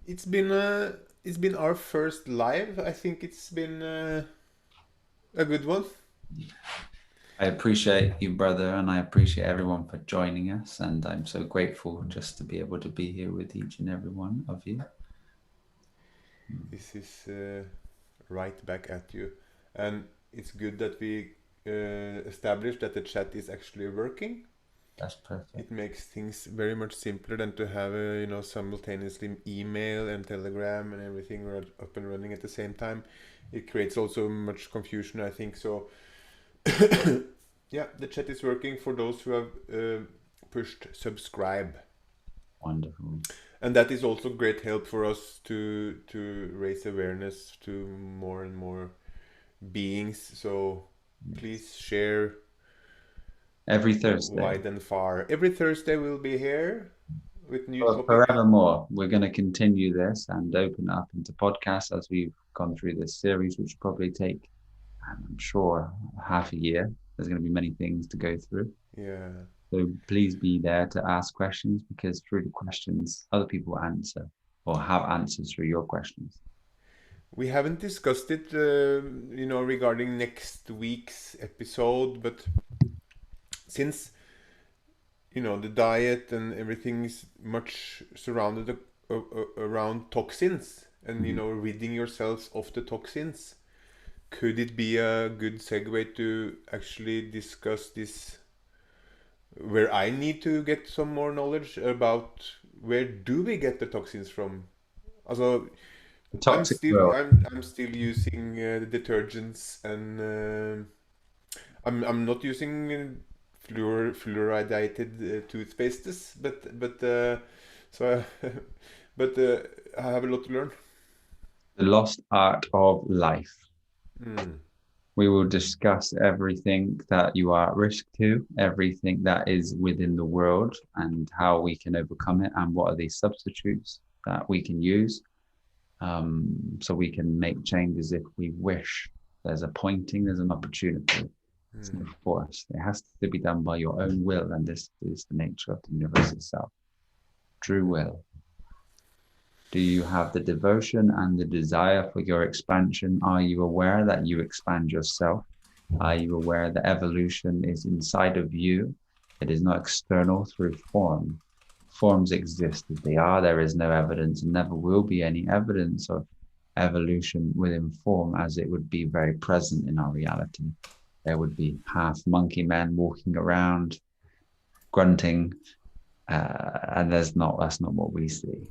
It's been our first live. I think it's been a good one. I appreciate you, brother, and I appreciate everyone for joining us. And I'm so grateful just to be able to be here with each and every one of you. This is right back at you, and it's good that we established that the chat is actually working. That's perfect. It makes things very much simpler than to have simultaneously email and Telegram and everything up and running at the same time. It creates also much confusion, I think. So yeah, the chat is working for those who have pushed subscribe. Wonderful. And that is also great help for us to raise awareness to more and more beings. So please share every Thursday, wide and far. Every Thursday we'll be here with new topics. Forevermore. We're going to continue this and open up into podcasts as we've gone through this series, which will probably take, I'm sure, half a year. There's going to be many things to go through. Yeah. So please be there to ask questions, because through the questions, other people answer or have answers through your questions. We haven't discussed it, regarding next week's episode, but since, the diet and everything is much surrounded around toxins and, ridding yourselves of the toxins, could it be a good segue to actually discuss this, where I need to get some more knowledge about where do we get the toxins from? Also, I'm still using detergents, and I'm not using fluoridated toothpastes, but I have a lot to learn. The lost art of life. We will discuss everything that you are at risk to, everything that is within the world, and how we can overcome it, and what are these substitutes that we can use, so we can make changes if we wish. There's a pointing, there's an opportunity. It's not forced. It has to be done by your own will, and this is the nature of the universe itself. True will. Do you have the devotion and the desire for your expansion? Are you aware that you expand yourself? Are you aware that evolution is inside of you? It is not external through form. Forms exist as they are. There is no evidence and never will be any evidence of evolution within form, as it would be very present in our reality. There would be half monkey men walking around, grunting, and that's not what we see.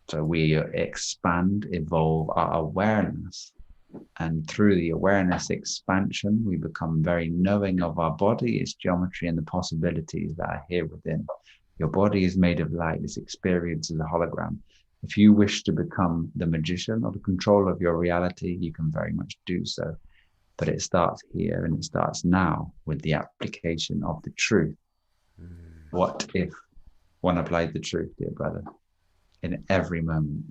So we expand, evolve our awareness. And through the awareness expansion, we become very knowing of our body, its geometry, and the possibilities that are here within. Your body is made of light. This experience is a hologram. If you wish to become the magician or the controller of your reality, you can very much do so. But it starts here, and it starts now with the application of the truth. What if one applied the truth, dear brother, in every moment?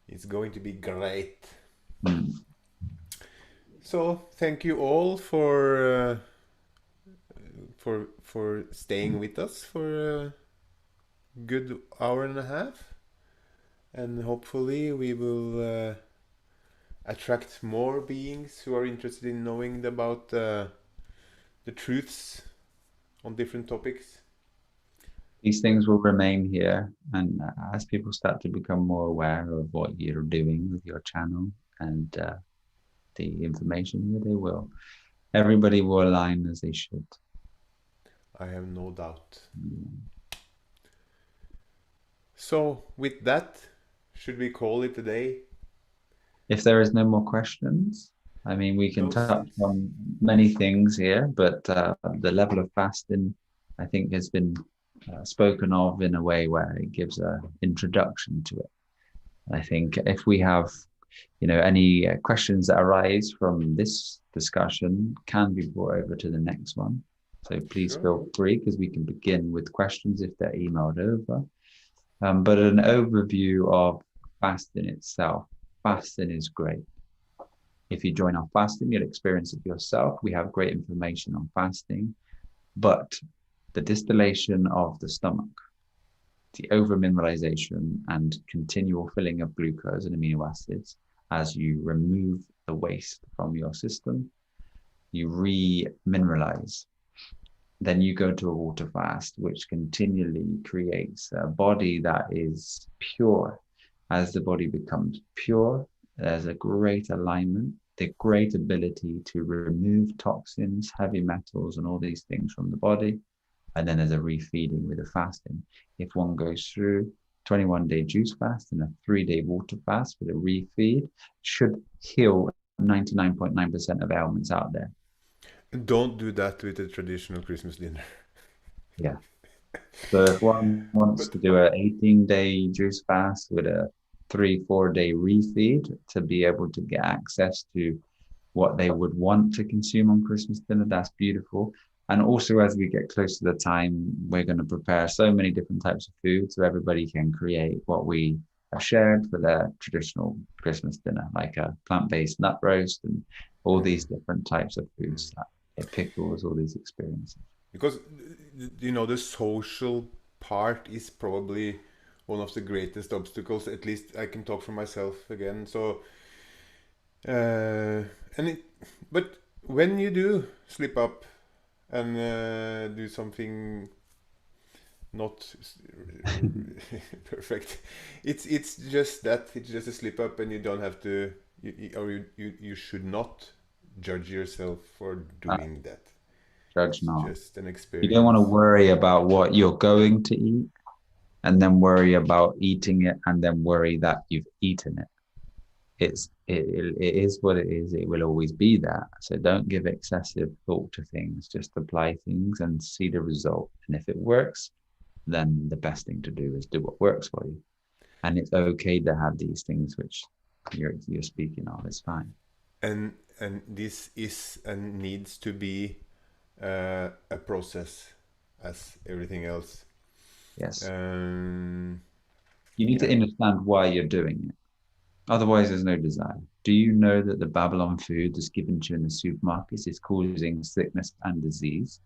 It's going to be great. So thank you all for staying with us for a good hour and a half, and hopefully we will attract more beings who are interested in knowing about the truths on different topics. These things will remain here, and as people start to become more aware of what you're doing with your channel and the information here, they will. Everybody will align as they should. I have no doubt. So with that, should we call it a day? If there is no more questions, I mean, we can touch on many things here, but the level of fasting, I think, has been spoken of in a way where it gives an introduction to it. I think if we have, any questions that arise from this discussion can be brought over to the next one. So please Sure. feel free, because we can begin with questions if they're emailed over. But an overview of fasting itself. Fasting is great. If you join our fasting, you'll experience it yourself. We have great information on fasting, but the distillation of the stomach, the over-mineralization and continual filling of glucose and amino acids as you remove the waste from your system, you re-mineralize. Then you go to a water fast, which continually creates a body that is pure. As the body becomes pure, there's a great alignment, the great ability to remove toxins, heavy metals, and all these things from the body. And then there's a refeeding with the fasting. If one goes through 21-day juice fast and a 3-day water fast with a refeed, should heal 99.9% of ailments out there. Don't do that with a traditional Christmas dinner. Yeah. So if one wants to do an 18-day juice fast with a 3-4-day refeed to be able to get access to what they would want to consume on Christmas dinner, that's beautiful. And also, as we get close to the time, we're going to prepare so many different types of food so everybody can create what we have shared for their traditional Christmas dinner, like a plant-based nut roast and all these different types of foods, pickles, all these experiences. Because, the social part is probably one of the greatest obstacles. At least I can talk for myself again. So, but when you do slip up and do something not perfect, it's just that, it's just a slip up, and you don't have to, you should not judge yourself for doing that. Judge It's not. just an You don't want to experience. worry about what you're going to eat and then worry about eating it and then worry that you've eaten it. It is what it is. It will always be that. So don't give excessive thought to things. Just apply things and see the result. And if it works, then the best thing to do is do what works for you. And it's okay to have these things which you're speaking of. It's fine. And this is and needs to be a process, as everything else. Yes. Um, You need to understand why you're doing it. Otherwise, there's no desire. Do you know that the Babylon food that's given to you in the supermarkets is causing sickness and disease?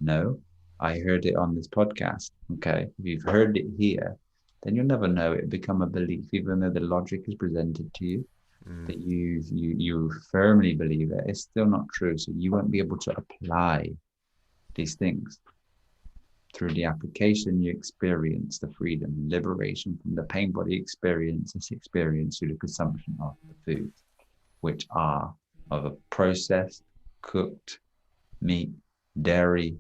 No, I heard it on this podcast. Okay, if you've heard it here, then you'll never know it become a belief, even though the logic is presented to you, that you firmly believe it. It's still not true, so you won't be able to apply these things. Through the application, you experience the freedom, liberation from the pain body experience, this experience through the consumption of the foods, which are of a processed, cooked meat, dairy,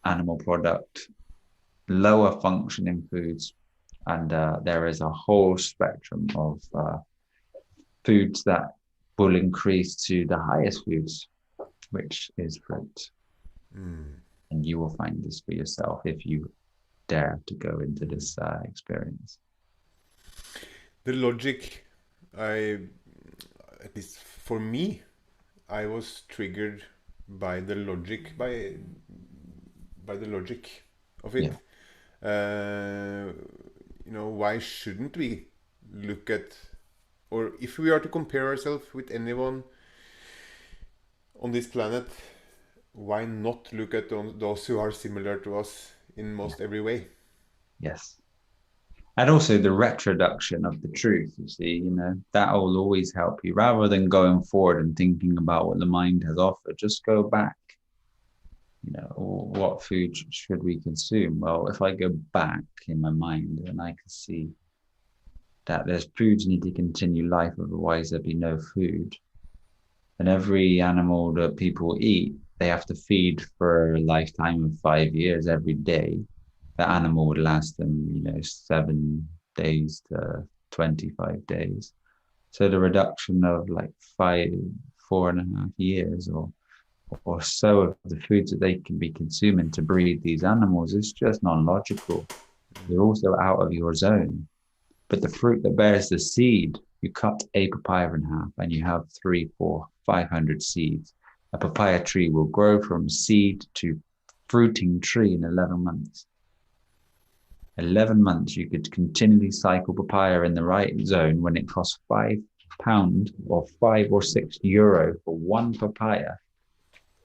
animal product, lower functioning foods. And there is a whole spectrum of foods that will increase to the highest foods, which is fruit. And you will find this for yourself if you dare to go into this experience. the logic, at least for me, I was triggered by the logic, by the logic of it. Yeah. Why shouldn't we look at, or if we are to compare ourselves with anyone on this planet, why not look at those who are similar to us in most every way? Yes. And also the retroduction of the truth, you see, that will always help you. Rather than going forward and thinking about what the mind has offered, just go back. What food should we consume? Well, if I go back in my mind, then I can see that there's foods need to continue life, otherwise there'd be no food. And every animal that people eat, they have to feed for a lifetime of 5 years every day. The animal would last them, 7 days to 25 days. So the reduction of like 4.5 years or or so of the foods that they can be consuming to breed these animals is just non-logical. You're also out of your zone. But the fruit that bears the seed, you cut a papaya in half and you have 3, 4, 500 seeds. A papaya tree will grow from seed to fruiting tree in 11 months. 11 months, you could continually cycle papaya in the right zone when it costs £5 or €5 or €6 for one papaya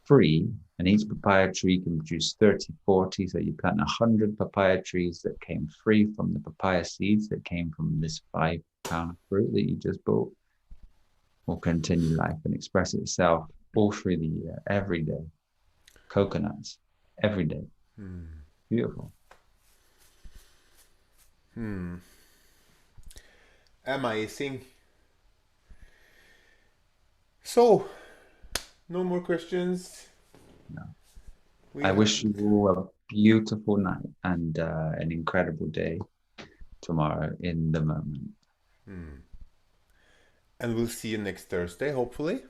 free, and each papaya tree can produce 30, 40. So you plant 100 papaya trees that came free from the papaya seeds that came from this £5 fruit that you just bought, will continue life and express itself all through the year, every day. Coconuts, every day. Beautiful. Amazing. So, no more questions. No. I wish you all a beautiful night and an incredible day tomorrow in the moment. And we'll see you next Thursday, hopefully.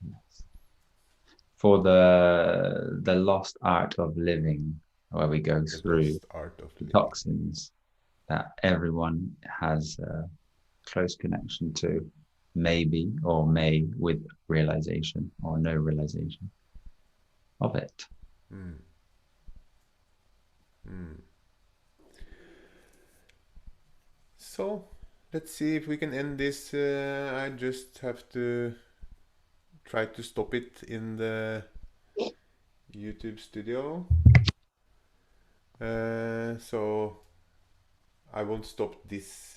Yes. For the lost art of living, where we go through the toxins that everyone has a close connection to, maybe or may, with realization or no realization of it. So let's see if we can end this. I just have to try to stop it in the YouTube studio. So I won't stop this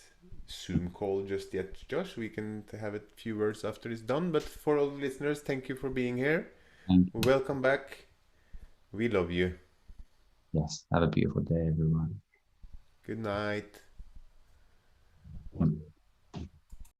Zoom call just yet, Josh. We can have a few words after it's done. But for all the listeners, thank you for being here. Welcome back. We love you. Yes. Have a beautiful day, everyone. Good night.